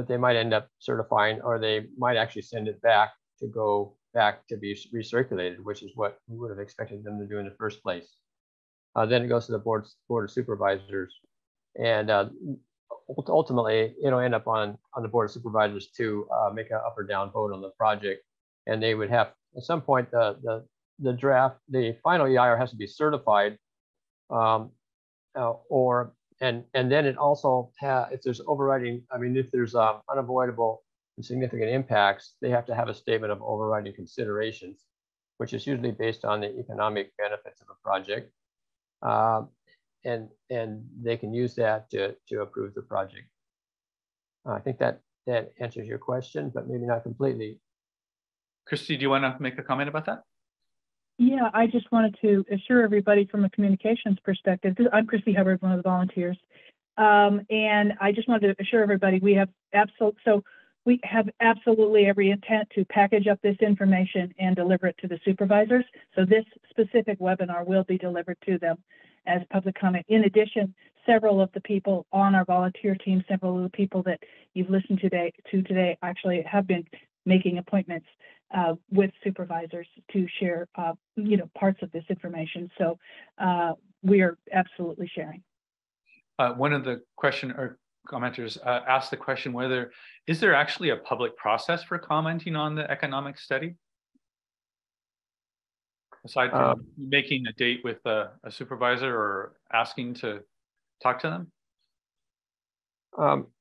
they might end up certifying, or they might actually send it back to go back to be recirculated, which is what we would have expected them to do in the first place. Then it goes to the Board of Supervisors, and ultimately it'll end up on the Board of Supervisors to make an up or down vote on the project, and they would have at some point the final EIR has to be certified, and then it also if there's overriding, I mean, if there's unavoidable and significant impacts, they have to have a statement of overriding considerations, which is usually based on the economic benefits of a project. And they can use that to approve the project. I think that answers your question, but maybe not completely. Christy, do you want to make a comment about that? Yeah, I just wanted to assure everybody from a communications perspective. I'm Christy Hubbard, one of the volunteers, and I just wanted to assure everybody we have absolutely every intent to package up this information and deliver it to the supervisors. So this specific webinar will be delivered to them as public comment. In addition, several of the people on our volunteer team, several of the people that you've listened to today actually have been making appointments with supervisors to share, parts of this information. So we are absolutely sharing. One of the commenters asked the question whether, is there actually a public process for commenting on the economic study? Aside from making a date with a supervisor or asking to talk to them?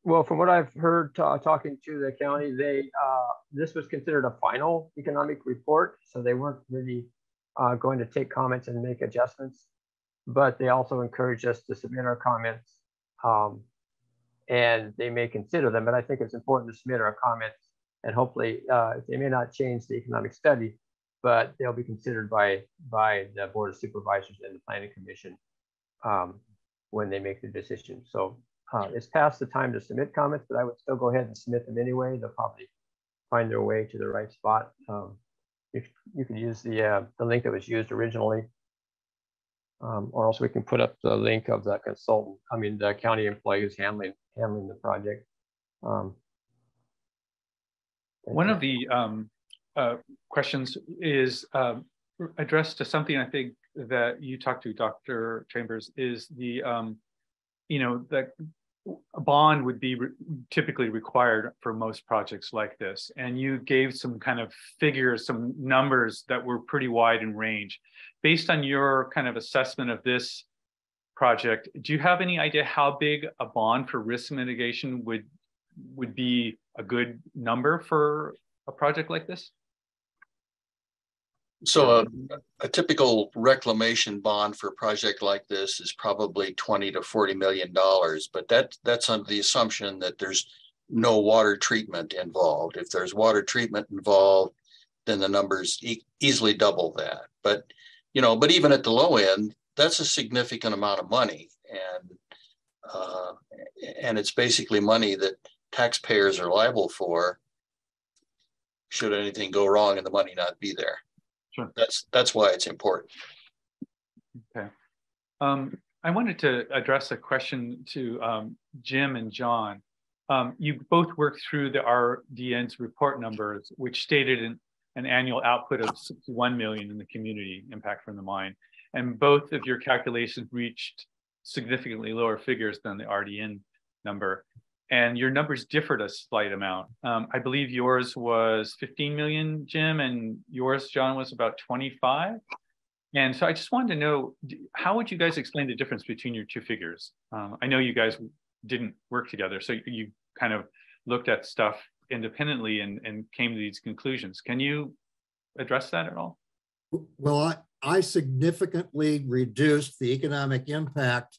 Well, from what I've heard talking to the county, this was considered a final economic report, so they weren't really going to take comments and make adjustments, but they also encouraged us to submit our comments, and they may consider them, but I think it's important to submit our comments, and hopefully they may not change the economic study, but they'll be considered by the Board of Supervisors and the Planning Commission when they make the decision. So it's past the time to submit comments, but I would still go ahead and submit them anyway. They'll probably find their way to the right spot. If you could use the link that was used originally, or else we can put up the link of the consultant, the county employee who's handling the project. One of the questions is addressed to something I think that you talked to, Dr. Chambers, is the that a bond would be typically required for most projects like this. And you gave some kind of figures, some numbers that were pretty wide in range. Based on your kind of assessment of this project, do you have any idea how big a bond for risk mitigation would be a good number for a project like this? So a typical reclamation bond for a project like this is probably $20 to $40 million, but that's under the assumption that there's no water treatment involved. If there's water treatment involved, then the numbers easily double that. But even at the low end, that's a significant amount of money, and it's basically money that taxpayers are liable for should anything go wrong and the money not be there. Sure. That's why it's important. Okay. I wanted to address a question to Jim and John. You both worked through the RDN's report numbers, which stated an annual output of 61 million in the community impact from the mine. And both of your calculations reached significantly lower figures than the RDN number. And your numbers differed a slight amount. I believe yours was 15 million, Jim, and yours, John, was about 25. And so I just wanted to know, how would you guys explain the difference between your two figures? I know you guys didn't work together, so you kind of looked at stuff independently and came to these conclusions. Can you address that at all? Well, I significantly reduced the economic impact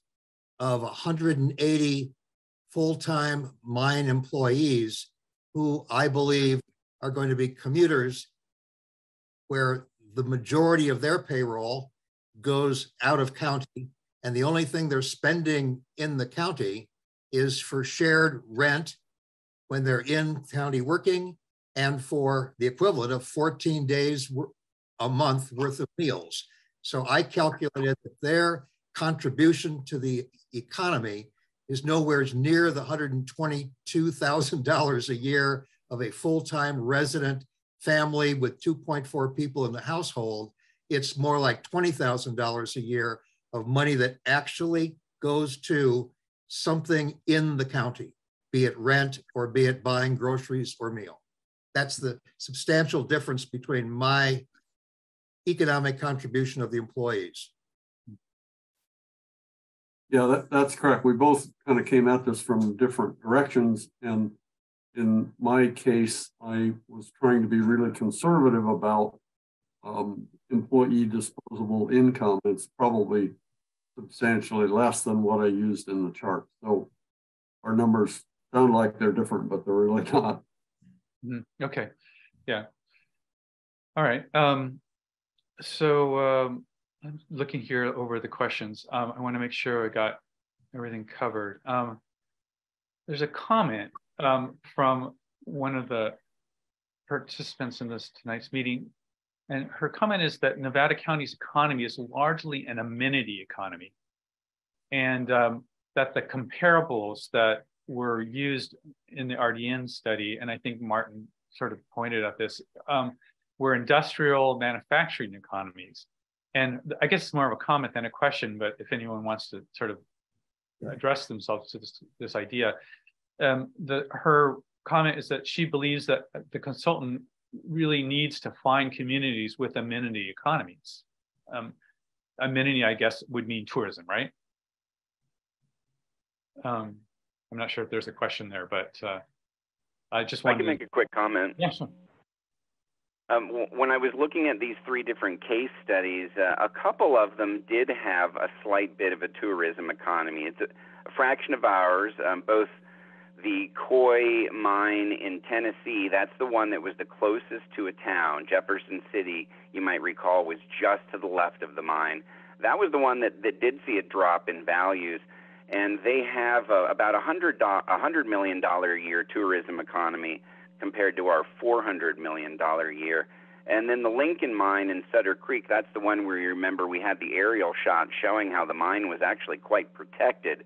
of 180 full-time mine employees who I believe are going to be commuters, where the majority of their payroll goes out of county, and the only thing they're spending in the county is for shared rent when they're in county working and for the equivalent of 14 days a month worth of meals. So I calculated that their contribution to the economy is nowhere near the $122,000 a year of a full-time resident family with 2.4 people in the household. It's more like $20,000 a year of money that actually goes to something in the county, be it rent or be it buying groceries or meal. That's the substantial difference between my economic contribution of the employees. Yeah, that's correct. We both kind of came at this from different directions. And in my case, I was trying to be really conservative about employee disposable income. It's probably substantially less than what I used in the chart. So our numbers sound like they're different, but they're really not. Okay, yeah. All right. I'm looking here over the questions. I want to make sure I got everything covered. There's a comment from one of the participants in tonight's meeting, and her comment is that Nevada County's economy is largely an amenity economy, and that the comparables that were used in the RDN study, and I think Martin sort of pointed at this, were industrial manufacturing economies. And I guess it's more of a comment than a question, but if anyone wants to sort of address themselves to this idea, her comment is that she believes that the consultant really needs to find communities with amenity economies. Amenity, I guess, would mean tourism, right? I'm not sure if there's a question there, but I just wanted to make a quick comment. Yeah, sure. When I was looking at these three different case studies, a couple of them did have a slight bit of a tourism economy. It's a fraction of ours. Both the Coy mine in Tennessee, that's the one that was the closest to a town. Jefferson City, you might recall, was just to the left of the mine. That was the one that did see a drop in values. And they have about $100 million a year tourism economy compared to our $400 million a year. And then the Lincoln mine in Sutter Creek, that's the one where you remember we had the aerial shot showing how the mine was actually quite protected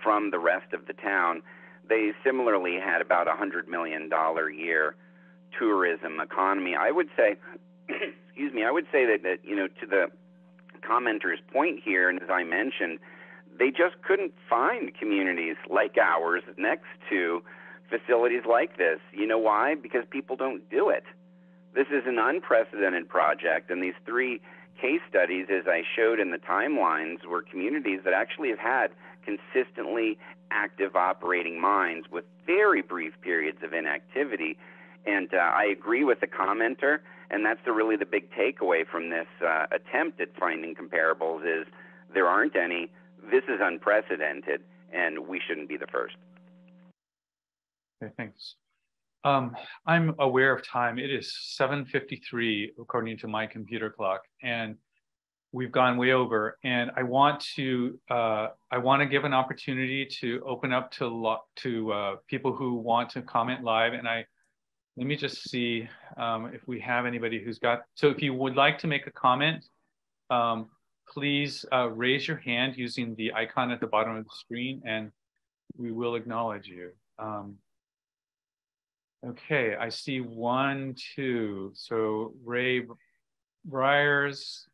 from the rest of the town. They similarly had about $100 million a year tourism economy. I would say, excuse me, I would say that, you know, to the commenter's point here, and as I mentioned, they just couldn't find communities like ours next to facilities like this. You know why? Because people don't do it. This is an unprecedented project, and these three case studies, as I showed in the timelines, were communities that actually have had consistently active operating mines with very brief periods of inactivity. And I agree with the commenter, and that's really the big takeaway from this attempt at finding comparables is there aren't any. This is unprecedented, and we shouldn't be the first. Okay, thanks. I'm aware of time. It is 7:53 according to my computer clock, and we've gone way over. And I want to give an opportunity to open up to people who want to comment live. And let me just see if we have anybody who's got. So if you would like to make a comment, please raise your hand using the icon at the bottom of the screen, and we will acknowledge you. Okay, I see 1, 2. So Ray Briers,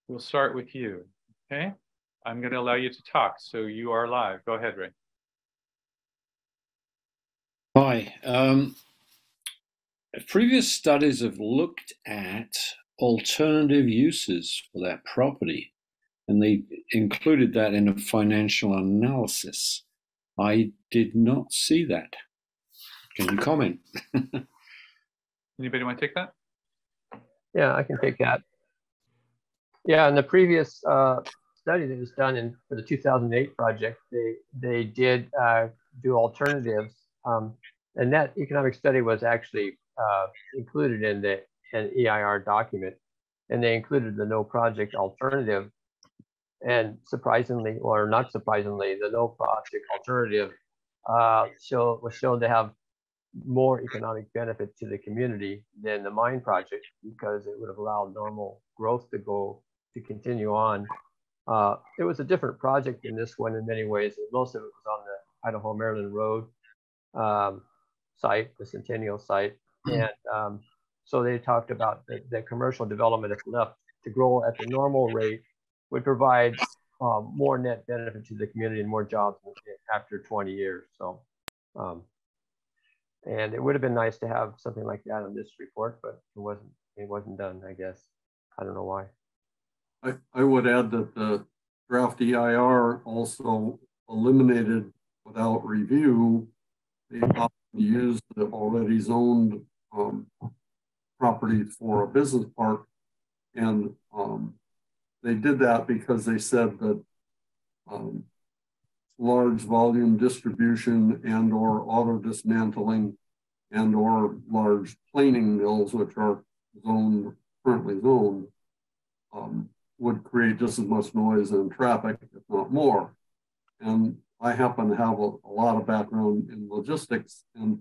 we'll start with you, okay? I'm gonna allow you to talk, so you are live. Go ahead, Ray. Hi. Previous studies have looked at alternative uses for that property, and they included that in a financial analysis. I did not see that. Can you comment? Anybody want to take that? Yeah, I can take that. Yeah, in the previous study that was done for the 2008 project, they did do alternatives, and that economic study was actually included in an EIR document, and they included the no project alternative. And surprisingly, or not surprisingly, the no project alternative was shown to have more economic benefit to the community than the mine project, because it would have allowed normal growth to continue on. It was a different project than this one in many ways. Most of it was on the Idaho-Maryland Road site, the Centennial site. And so they talked about the commercial development, if left to grow at the normal rate, would provide more net benefit to the community and more jobs after 20 years. So, and it would have been nice to have something like that on this report, but it wasn't done, I guess. I don't know why. I would add that the draft EIR also eliminated without review the option to use the already zoned property for a business park. And they did that because they said that large volume distribution and or auto dismantling and or large planing mills, which are currently zoned, would create just as much noise and traffic, if not more. And I happen to have a lot of background in logistics, and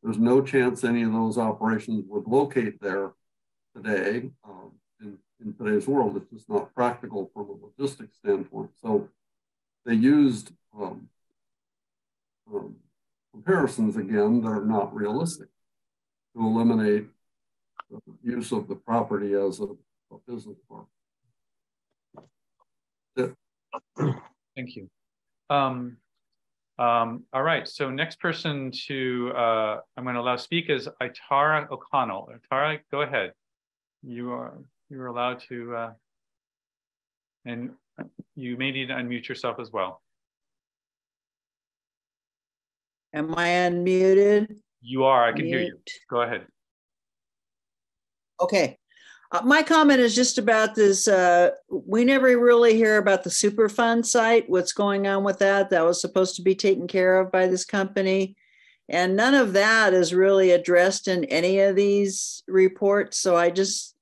there's no chance any of those operations would locate there today. In today's world, it's just not practical from a logistics standpoint. So they used comparisons again that are not realistic to eliminate the use of the property as a business park. Thank you. All right, so next person to I'm going to allow speak is Itara O'Connell. Itara, go ahead. You're allowed to, and you may need to unmute yourself as well. Am I unmuted? You are, I can hear you. Go ahead. Okay. My comment is just about this. We never really hear about the Superfund site, what's going on with that. That was supposed to be taken care of by this company. And none of that is really addressed in any of these reports. So I just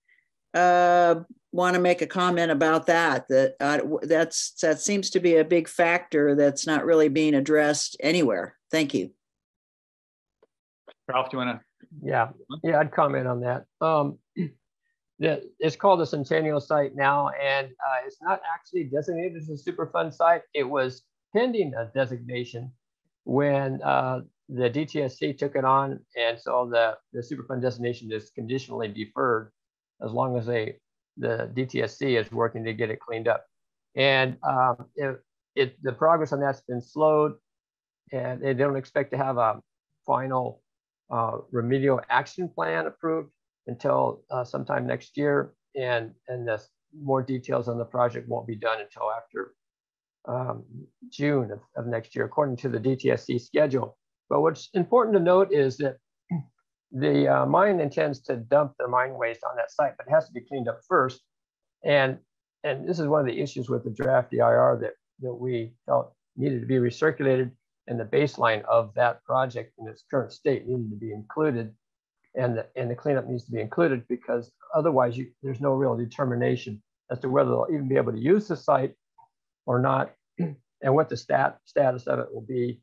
want to make a comment about that, that seems to be a big factor that's not really being addressed anywhere. Thank you. Ralph, do you want to? Yeah, I'd comment on that. It's called the Centennial site now, and it's not actually designated as a Superfund site. It was pending a designation when the DTSC took it on, and so the Superfund designation is conditionally deferred as long as the DTSC is working to get it cleaned up. And the progress on that's been slowed, and they don't expect to have a final remedial action plan approved until sometime next year, and the more details on the project won't be done until after June of next year, according to the DTSC schedule. But what's important to note is that the mine intends to dump their mine waste on that site, but it has to be cleaned up first. And this is one of the issues with the draft EIR that we felt needed to be recirculated, and the baseline of that project in its current state needed to be included. And the cleanup needs to be included, because otherwise there's no real determination as to whether they'll even be able to use the site or not, and what the status of it will be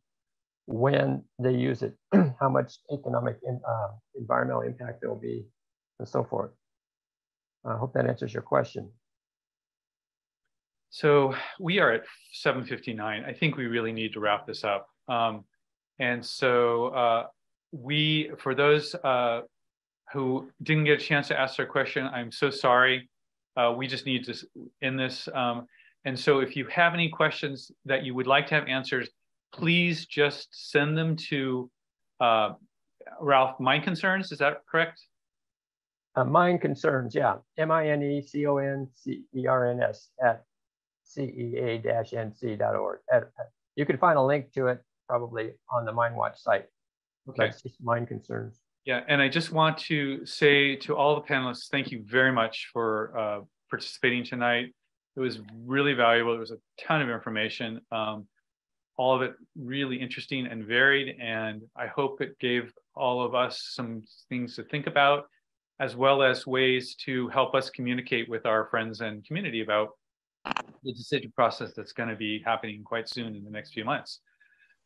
when they use it, how much economic and environmental impact there will be, and so forth. I hope that answers your question. So we are at 7:59. I think we really need to wrap this up. And so for those who didn't get a chance to ask their question, I'm so sorry. We just need to end this. And so if you have any questions that you would like to have answers, please just send them to Ralph, Mine Concerns, is that correct? Mine Concerns, yeah. MINECONCERNS at CEA-NC.org. You can find a link to it probably on the MineWatch site. Okay. That's just Mine Concerns. Yeah, and I just want to say to all the panelists, thank you very much for participating tonight. It was really valuable. It was a ton of information. All of it really interesting and varied, and I hope it gave all of us some things to think about, as well as ways to help us communicate with our friends and community about the decision process that's going to be happening quite soon in the next few months.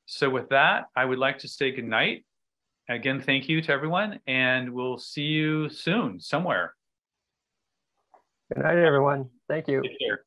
So with that, I would like to say good night Again, thank you to everyone, and we'll see you soon somewhere. Good night, everyone. Thank you. Take care.